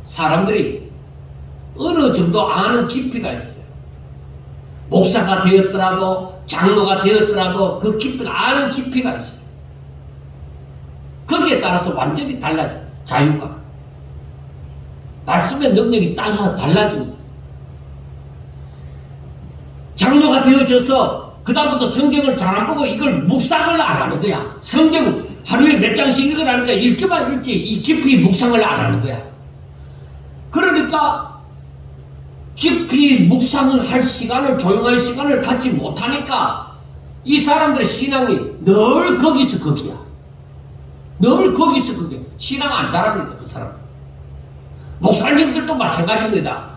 사람들이 어느 정도 아는 깊이가 있어요. 목사가 되었더라도 장로가 되었더라도 그 깊이가 아는 깊이가 있어요. 거기에 따라서 완전히 달라져요. 자유가 말씀의 능력이 달라집니다. 장로가 되어져서 그 다음부터 성경을 잘 안 보고 이걸 묵상을 안 하는 거야. 성경 하루에 몇 장씩 읽으라니까 읽기만 읽지 이 깊이 묵상을 안 하는 거야. 그러니까 깊이 묵상을 할 시간을 조용할 시간을 갖지 못하니까 이 사람들의 신앙이 늘 거기서 거기야. 늘 거기서 거기야. 신앙 안 잘합니다. 그 사람. 목사님들도 마찬가지입니다.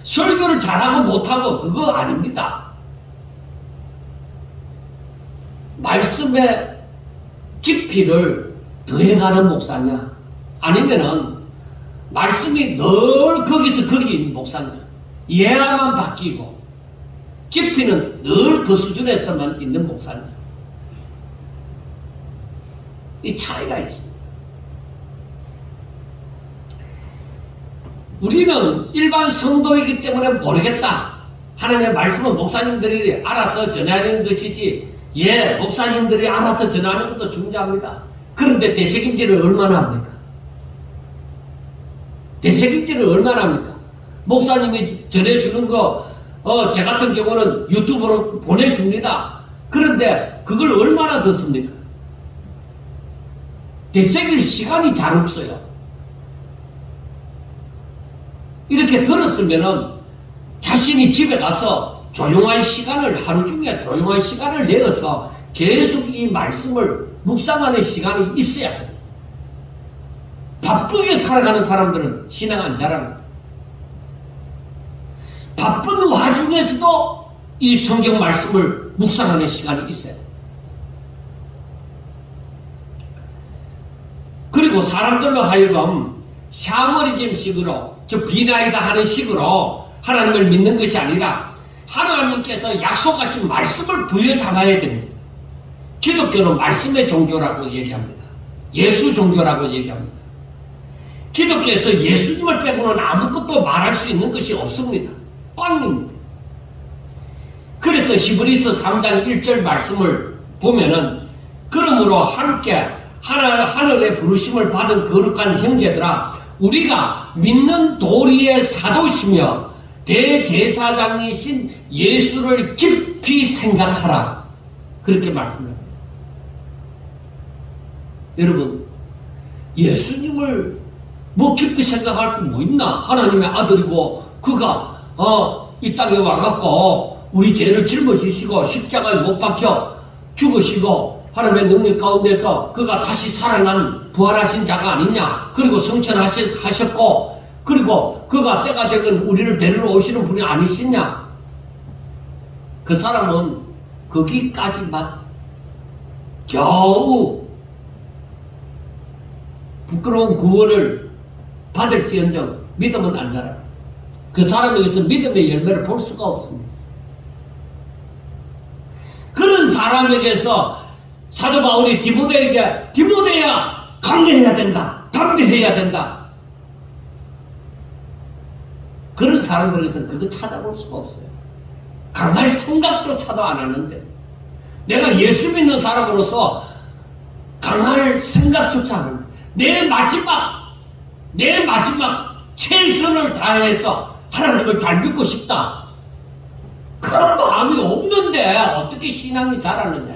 설교를 잘하고 못하고 그거 아닙니다. 말씀의 깊이를 더해가는 목사냐? 아니면은 말씀이 늘 거기서 거기 있는 목사냐? 예화만 바뀌고 깊이는 늘 그 수준에서만 있는 목사냐? 이 차이가 있습니다. 우리는 일반 성도이기 때문에 모르겠다. 하나님의 말씀은 목사님들이 알아서 전하는 것이지, 예, 목사님들이 알아서 전하는 것도 중요합니다. 그런데 대책임질을 얼마나 합니까? 대책임질을 얼마나 합니까? 목사님이 전해주는 거, 제 같은 경우는 유튜브로 보내줍니다. 그런데 그걸 얼마나 듣습니까? 되새길 시간이 잘 없어요. 이렇게 들었으면은 자신이 집에 가서 조용한 시간을, 하루 중에 조용한 시간을 내어서 계속 이 말씀을 묵상하는 시간이 있어야 돼요. 바쁘게 살아가는 사람들은 신앙 안 잘합니다. 바쁜 와중에서도 이 성경 말씀을 묵상하는 시간이 있어요. 그리고 사람들로 하여금 샤머니즘 식으로, 저 비나이다 하는 식으로 하나님을 믿는 것이 아니라 하나님께서 약속하신 말씀을 부여잡아야 됩니다. 기독교는 말씀의 종교라고 얘기합니다. 예수 종교라고 얘기합니다. 기독교에서 예수님을 빼고는 아무것도 말할 수 있는 것이 없습니다. 꽝입니다. 그래서 히브리서 3장 1절 말씀을 보면은, 그러므로 함께 하늘의 부르심을 받은 거룩한 형제들아, 우리가 믿는 도리의 사도시며 대제사장이신 예수를 깊이 생각하라. 그렇게 말씀합니다. 여러분, 예수님을 뭐 깊이 생각할 게 뭐 있나? 하나님의 아들이고 그가 이 땅에 와갖고 우리 죄를 짊어지시고 십자가에 못 박혀 죽으시고 하나님의 능력 가운데서 그가 다시 살아난 부활하신 자가 아니냐? 그리고 성천하셨고, 그리고 그가 때가 되면 우리를 데리러 오시는 분이 아니시냐? 그 사람은 거기까지만 겨우 부끄러운 구원을 받을지언정 믿음은 안 자라요. 그 사람에게서 믿음의 열매를 볼 수가 없습니다. 그런 사람에게서 사도 바울이 디모데에게, 디모데야, 강해야 된다, 담대해야 된다. 그런 사람들에서 그거 찾아볼 수가 없어요. 강할 생각조차도 안 하는데, 내가 예수 믿는 사람으로서 강할 생각조차 안 합니다. 내 마지막 최선을 다해서 하나님을 잘 믿고 싶다. 그런 마음이 없는데 어떻게 신앙이 자라느냐.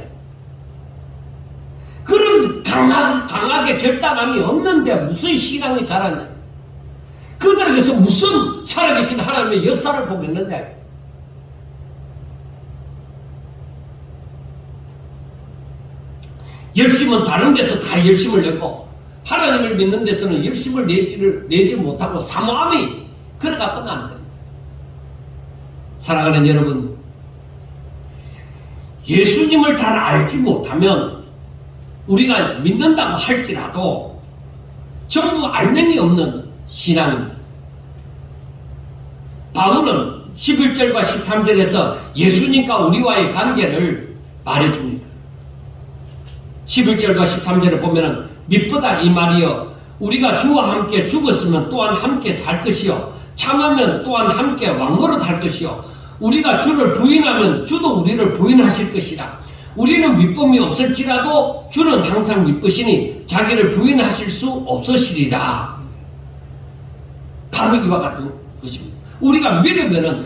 그런 강하게 결단함이 없는데 무슨 신앙이 자라냐. 그들에게서 무슨 살아계신 하나님의 역사를 보겠는데. 열심은 다른 데서 다 열심을 내고 하나님을 믿는 데서는 열심을 내지 못하고 사모함이 그래가 끝난 겁니다. 사랑하는 여러분, 예수님을 잘 알지 못하면 우리가 믿는다고 할지라도 전부 알맹이 없는 신앙입니다. 바울은 11절과 13절에서 예수님과 우리와의 관계를 말해줍니다. 11절과 13절을 보면은, 미쁘다 이 말이여, 우리가 주와 함께 죽었으면 또한 함께 살 것이요, 참으면 또한 함께 왕노릇 할 것이요, 우리가 주를 부인하면 주도 우리를 부인하실 것이라. 우리는 미쁨이 없을지라도 주는 항상 미쁘시니 자기를 부인하실 수 없으시리라. 바로 이와 같은 것입니다. 우리가 믿으면은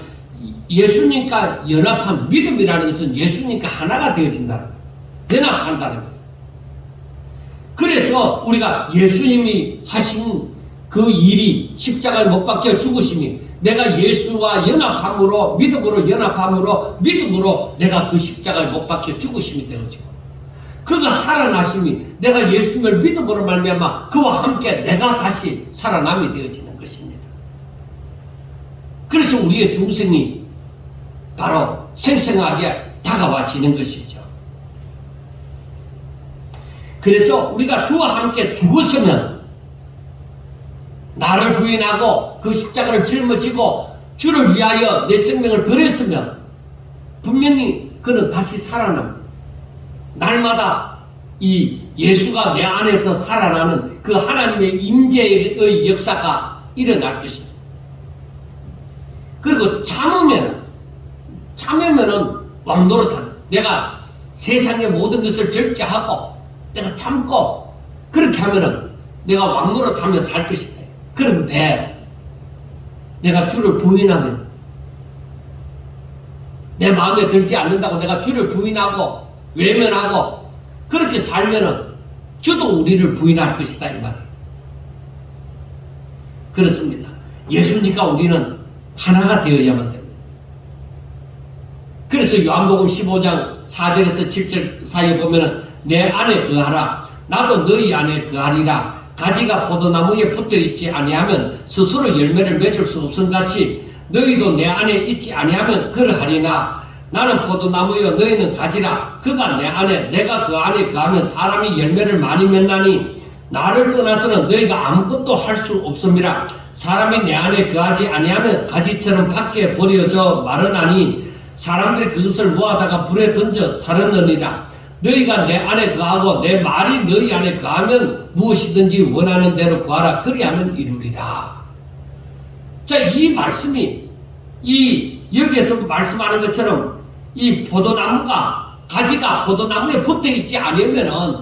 예수님과 연합한, 믿음이라는 것은 예수님과 하나가 되어진다는 거예요. 연합한다는 거예요. 그래서 우리가 예수님이 하신 그 일이, 십자가에 못 박혀 죽으심이, 내가 예수와 연합함으로, 믿음으로 연합함으로, 믿음으로 내가 그 십자가에 못 박혀 죽으심이 되어지고, 그가 살아나심이 내가 예수님을 믿음으로 말미암아 그와 함께 내가 다시 살아남이 되어지는 것입니다. 그래서 우리의 중생이 바로 생생하게 다가와지는 것이죠. 그래서 우리가 주와 함께 죽었으면, 나를 부인하고 그 십자가를 짊어지고 주를 위하여 내 생명을 드렸으면 분명히 그는 다시 살아납니다. 날마다 이 예수가 내 안에서 살아나는 그 하나님의 임재의 역사가 일어날 것입니다. 그리고 참으면은 왕노릇하는, 내가 세상의 모든 것을 절제하고 내가 참고 그렇게 하면은 내가 왕노릇하며 살 것이다. 그런데 내가 주를 부인하면, 내 마음에 들지 않는다고 내가 주를 부인하고 외면하고 그렇게 살면은 주도 우리를 부인할 것이다, 이 말이에요. 그렇습니다. 예수님과 우리는 하나가 되어야만 됩니다. 그래서 요한복음 15장 4절에서 7절 사이에 보면은 내 안에 거하라, 나도 너희 안에 거하리라. 가지가 포도나무에 붙어있지 아니하면 스스로 열매를 맺을 수 없음같이 너희도 내 안에 있지 아니하면 그러하리나, 나는 포도나무여 너희는 가지라. 그가 내 안에 내가 그 안에 거하면 사람이 열매를 많이 맺나니 나를 떠나서는 너희가 아무것도 할 수 없음이라. 사람이 내 안에 거하지 아니하면 가지처럼 밖에 버려져 마르나니 사람들이 그것을 모아다가 불에 던져 사르느니라. 너희가 내 안에 거하고 내 말이 너희 안에 거하면 무엇이든지 원하는 대로 구하라. 그리하면 이루리라. 자, 이 말씀이 여기에서 말씀하는 것처럼 이 포도나무가, 가지가 포도나무에 붙어있지 않으면은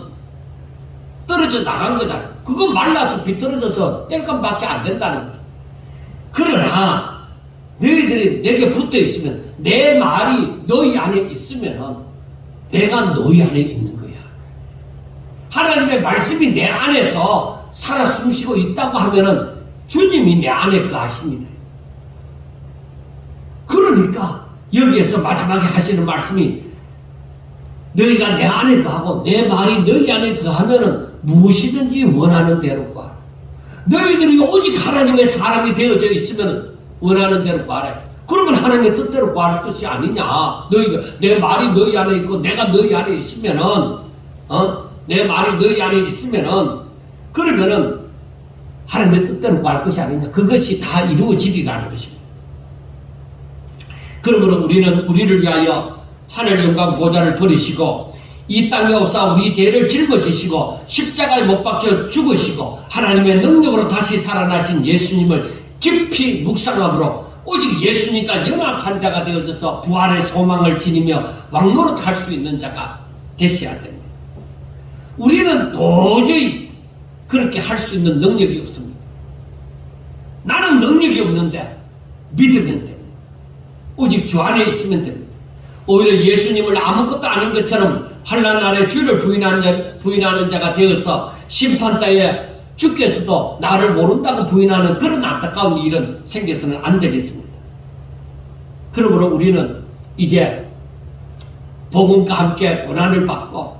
떨어져 나간 거잖아요. 그건 말라서 비떨어져서 뗄감밖에 안 된다는 거예요. 그러나 너희들이 내게 붙어있으면, 내 말이 너희 안에 있으면은 내가 너희 안에 있는 거야. 하나님의 말씀이 내 안에서 살아 숨쉬고 있다고 하면은 주님이 내 안에 거하십니다. 그러니까 여기에서 마지막에 하시는 말씀이, 너희가 내 안에 거하고 내 말이 너희 안에 거하면은 무엇이든지 원하는 대로 구하라. 너희들이 오직 하나님의 사람이 되어져 있으면 원하는 대로 구하라. 그러면 하나님의 뜻대로 구할 것이 아니냐. 너희가, 내 말이 너희 안에 있고 내가 너희 안에 있으면은, 내 말이 너희 안에 있으면은, 그러면은 하나님의 뜻대로 구할 것이 아니냐. 그것이 다 이루어지리라는 것입니다. 그러므로 우리는 우리를 위하여 하늘 영광 보좌를 버리시고 이 땅에 오사 우리 죄를 짊어지시고 십자가에 못 박혀 죽으시고 하나님의 능력으로 다시 살아나신 예수님을 깊이 묵상함으로 오직 예수님과 연합한 자가 되어져서 부활의 소망을 지니며 왕노릇할 수 있는 자가 되셔야 됩니다. 우리는 도저히 그렇게 할 수 있는 능력이 없습니다. 나는 능력이 없는데 믿으면 됩니다. 오직 주 안에 있으면 됩니다. 오히려 예수님을 아무것도 아닌 것처럼 환난 날에 주를 부인하는 자가 되어서 심판때에 주께서도 나를 모른다고 부인하는 그런 안타까운 일은 생겨서는 안 되겠습니다. 그러므로 우리는 이제 복음과 함께 고난을 받고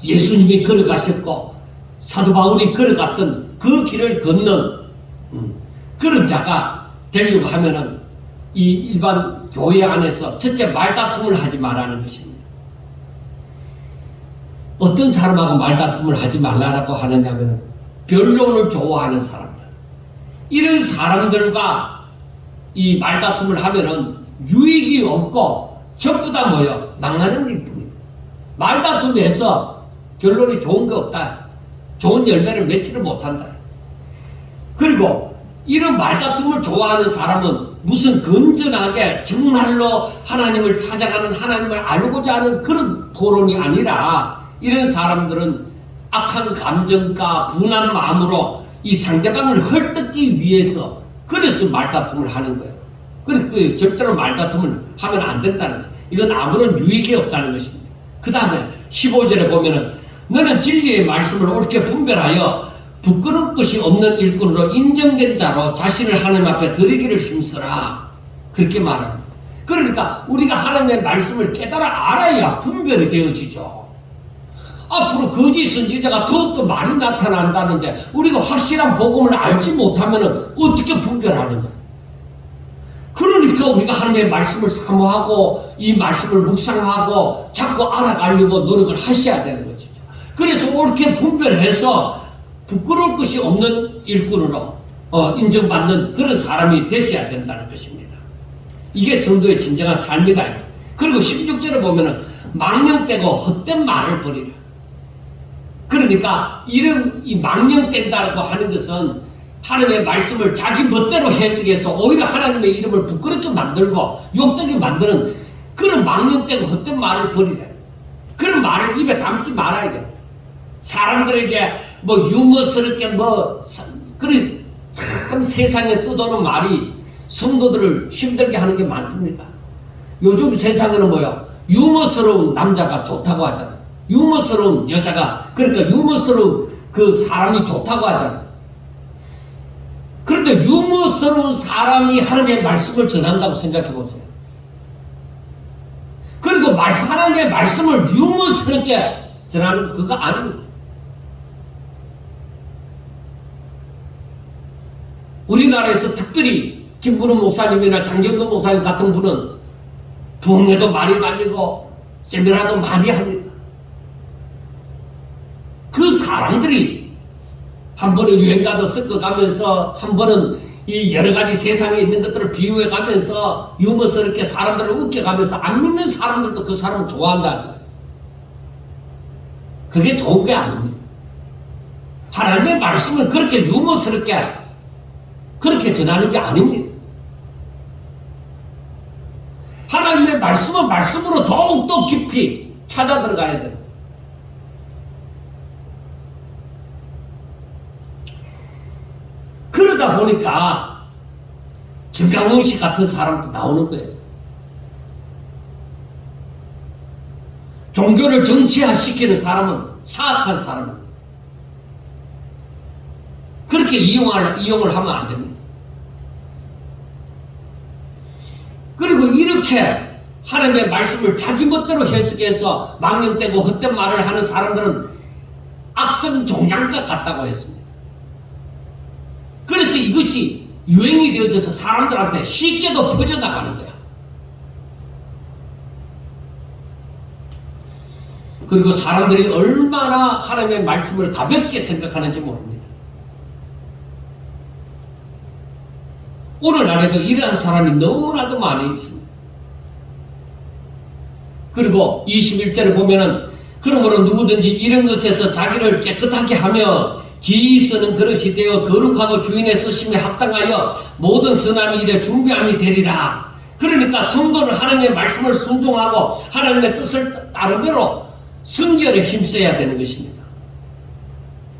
예수님이 걸어가셨고 사도 바울이 걸어갔던 그 길을 걷는 그런 자가 되려고 하면은 이 일반 교회 안에서 첫째 말다툼을 하지 말라는 것입니다. 어떤 사람하고 말다툼을 하지 말라고 하느냐면 변론을 좋아하는 사람들, 이런 사람들과 이 말다툼을 하면은 유익이 없고 전부 다 뭐요? 망하는 일뿐입니다. 말다툼에서 결론이 좋은 거 없다. 좋은 열매를 맺지를 못한다. 그리고 이런 말다툼을 좋아하는 사람은 무슨 건전하게 정말로 하나님을 찾아가는, 하나님을 알고자 하는 그런 토론이 아니라 이런 사람들은 악한 감정과 분한 마음으로 이 상대방을 헐뜯기 위해서 그래서 말다툼을 하는 거예요. 그러니까 절대로 말다툼을 하면 안 된다는 거예요. 이건 아무런 유익이 없다는 것입니다. 그 다음에 15절에 보면은 너는 진리의 말씀을 옳게 분별하여 부끄러울 것이 없는 일꾼으로 인정된 자로 자신을 하나님 앞에 드리기를 힘쓰라. 그렇게 말합니다. 그러니까 우리가 하나님의 말씀을 깨달아 알아야 분별이 되어지죠. 앞으로 거짓 선지자가 더욱더 많이 나타난다는데 우리가 확실한 복음을 알지 못하면 어떻게 분별하느냐. 그러니까 우리가 하나님의 말씀을 사모하고 이 말씀을 묵상하고 자꾸 알아가려고 노력을 하셔야 되는 것이죠. 그래서 옳게 분별해서 부끄러울 것이 없는 일꾼으로 인정받는 그런 사람이 되셔야 된다는 것입니다. 이게 성도의 진정한 삶이다. 그리고 16절에 보면은 망령되고 헛된 말을 버리라. 그러니까 이 망령된다고 하는 것은 하나님의 말씀을 자기 멋대로 해석해서 오히려 하나님의 이름을 부끄럽게 만들고 욕되게 만드는 그런 망령되고 헛된 말을 버리라. 그런 말을 입에 담지 말아야 돼. 사람들에게 뭐 유머스럽게 그런 참 세상에 떠도는 말이 성도들을 힘들게 하는 게 많습니다. 요즘 세상에는 뭐요? 유머스러운 남자가 좋다고 하잖아. 유머스러운 여자가, 그러니까 유머스러운 그 사람이 좋다고 하잖아. 그런데 유머스러운 사람이 하나님의 말씀을 전한다고 생각해 보세요. 그리고 하나님의 말씀을 유머스럽게 전하는 거 그거 아닙니다. 우리나라에서 특별히 김문우 목사님이나 장경도 목사님 같은 분은 부흥회도 많이 다니고 세미나도 많이 합니다. 그 사람들이 한 번은 유행가도 섞어가면서 한 번은 이 여러 가지 세상에 있는 것들을 비유해가면서 유머스럽게 사람들을 웃겨가면서 안 믿는 사람들도 그 사람을 좋아한다 하잖아요. 그게 좋은 게 아닙니다. 하나님의 말씀을 그렇게 유머스럽게 그렇게 전하는 게 아닙니다. 하나님의 말씀은 말씀으로 더욱더 깊이 찾아 들어가야 돼요. 그러다 보니까 정강훈 씨 같은 사람도 나오는 거예요. 종교를 정치화시키는 사람은 사악한 사람입니다. 그렇게 이용을 하면 안 됩니다. 그리고 이렇게 하나님의 말씀을 자기 멋대로 해석해서 망령되고 헛된 말을 하는 사람들은 악성 종양자 같다고 했습니다. 그래서 이것이 유행이 되어져서 사람들한테 쉽게도 퍼져나가는 거야. 그리고 사람들이 얼마나 하나님의 말씀을 가볍게 생각하는지 모릅니다. 오늘날에도 이러한 사람이 너무나도 많이 있습니다. 그리고 21절에 보면은 그러므로 누구든지 이런 것에서 자기를 깨끗하게 하며 기이 쓰는 그릇이 되어 거룩하고 주인의 쓰심에 합당하여 모든 선한 일에 준비함이 되리라. 그러니까 성도는 하나님의 말씀을 순종하고 하나님의 뜻을 따르므로 성결에 힘써야 되는 것입니다.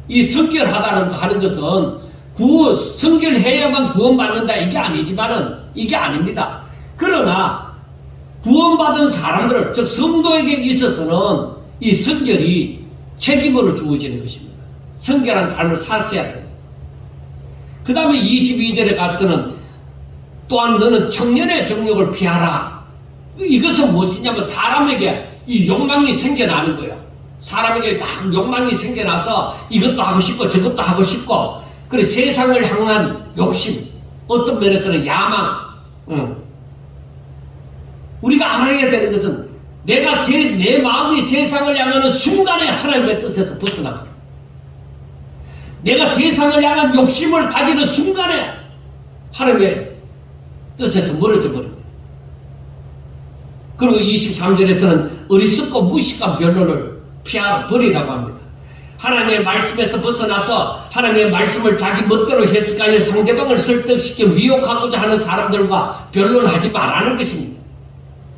이 성결하다는 하는 것은 성결해야만 구원받는다 이게 아니지만은 이게 아닙니다. 그러나 구원받은 사람들, 즉 성도에게 있어서는 이 성결이 책임으로 주어지는 것입니다. 성결한 삶을 사셔야 돼요. 그 다음에 22절에 가서는 또한 너는 청년의 정욕을 피하라. 이것은 무엇이냐면 사람에게 이 욕망이 생겨나는 거예요. 사람에게 막 욕망이 생겨나서 이것도 하고 싶고 저것도 하고 싶고 그래 세상을 향한 욕심, 어떤 면에서는 야망. 우리가 알아야 되는 것은 내 마음이 세상을 향하는 순간에 하나님의 뜻에서 벗어나가. 내가 세상을 향한 욕심을 가지는 순간에 하나님의 뜻에서 멀어져 버립니다. 그리고 23절에서는 어리석고 무식한 변론을 피해버리라고 합니다. 하나님의 말씀에서 벗어나서 하나님의 말씀을 자기 멋대로 해석하여 상대방을 설득시켜 미혹하고자 하는 사람들과 변론하지 말라는 것입니다.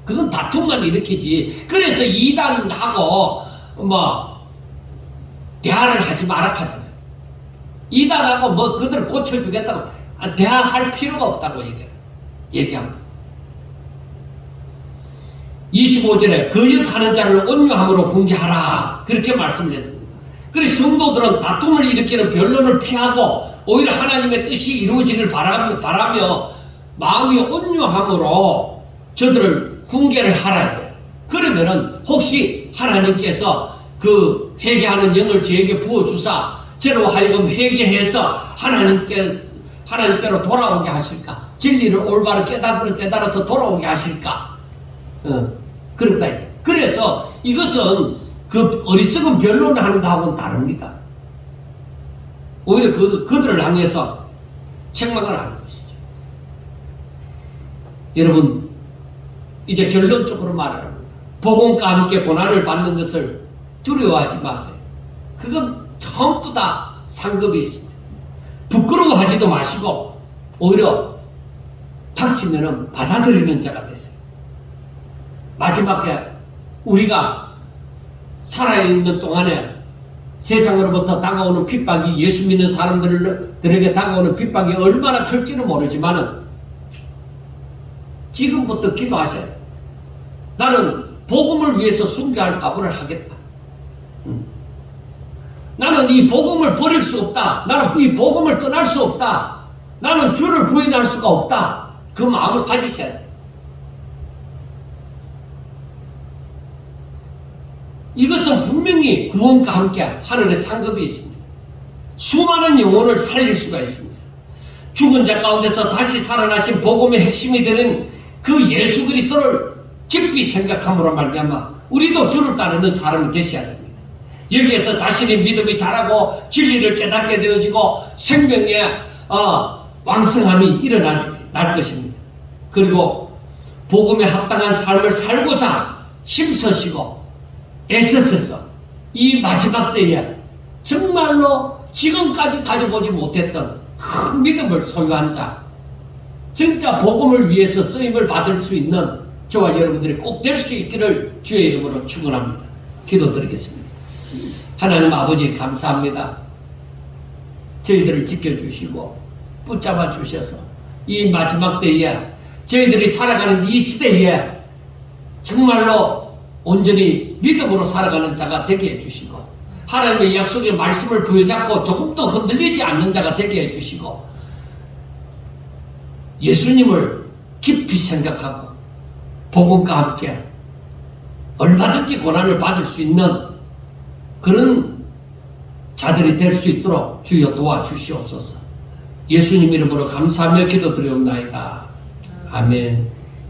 그건 다툼만 일으키지. 그래서 이단하고 대화를 하지 마라 하잖아요. 이단하고 그들을 고쳐주겠다고 대화할 필요가 없다고 얘기합니다. 25절에 거역하는 자를 온유함으로 훈계하라 그렇게 말씀을 했습니다. 그래서 성도들은 다툼을 일으키는 변론을 피하고 오히려 하나님의 뜻이 이루어지길 바라며 마음이 온유함으로 저들을 훈계를 하라 해요. 그러면은 혹시 하나님께서 그 회개하는 영을 저에게 부어주사 저로 하여금 회개해서 하나님께로 돌아오게 하실까? 진리를 올바로 깨달아서 돌아오게 하실까? 그렇다. 그래서 이것은 그 어리석은 변론을 하는 거하고는 다릅니다. 오히려 그들을 향해서 책망을 하는 것이죠. 여러분, 이제 결론적으로 말합니다. 복음과 함께 고난을 받는 것을 두려워하지 마세요. 그건 전부 다 상급이 있습니다. 부끄러워하지도 마시고 오히려 닥치면은 받아들이는 자가 되세요. 마지막에 우리가 살아있는 동안에 세상으로부터 다가오는 핍박이, 예수 믿는 사람들에게 다가오는 핍박이 얼마나 클지는 모르지만은 지금부터 기도하세요. 나는 복음을 위해서 순교할 각오를 하겠다. 나는 이 복음을 버릴 수 없다. 나는 이 복음을 떠날 수 없다. 나는 주를 부인할 수가 없다. 그 마음을 가지셔야 돼. 이것은 분명히 구원과 함께 하늘의 상급이 있습니다. 수많은 영혼을 살릴 수가 있습니다. 죽은 자 가운데서 다시 살아나신 복음의 핵심이 되는 그 예수 그리스도를 깊이 생각함으로 말미암아 우리도 주를 따르는 사람이 되셔야 됩니다. 여기에서 자신의 믿음이 자라고 진리를 깨닫게 되어지고 생명의 왕성함이 일어날 것입니다. 그리고 복음에 합당한 삶을 살고자 힘쓰시고 애쓰셔서 이 마지막 때에 정말로 지금까지 가져보지 못했던 큰 믿음을 소유한 자, 진짜 복음을 위해서 쓰임을 받을 수 있는 저와 여러분들이 꼭 될 수 있기를 주의 이름으로 축원합니다. 기도드리겠습니다. 하나님 아버지 감사합니다. 저희들을 지켜주시고 붙잡아 주셔서 이 마지막 때에 저희들이 살아가는 이 시대에 정말로 온전히 믿음으로 살아가는 자가 되게 해주시고 하나님의 약속의 말씀을 부여잡고 조금도 흔들리지 않는 자가 되게 해주시고 예수님을 깊이 생각하고 복음과 함께 얼마든지 고난을 받을 수 있는 그런 자들이 될 수 있도록 주여 도와주시옵소서. 예수님 이름으로 감사하며 기도드리옵나이다. 아멘.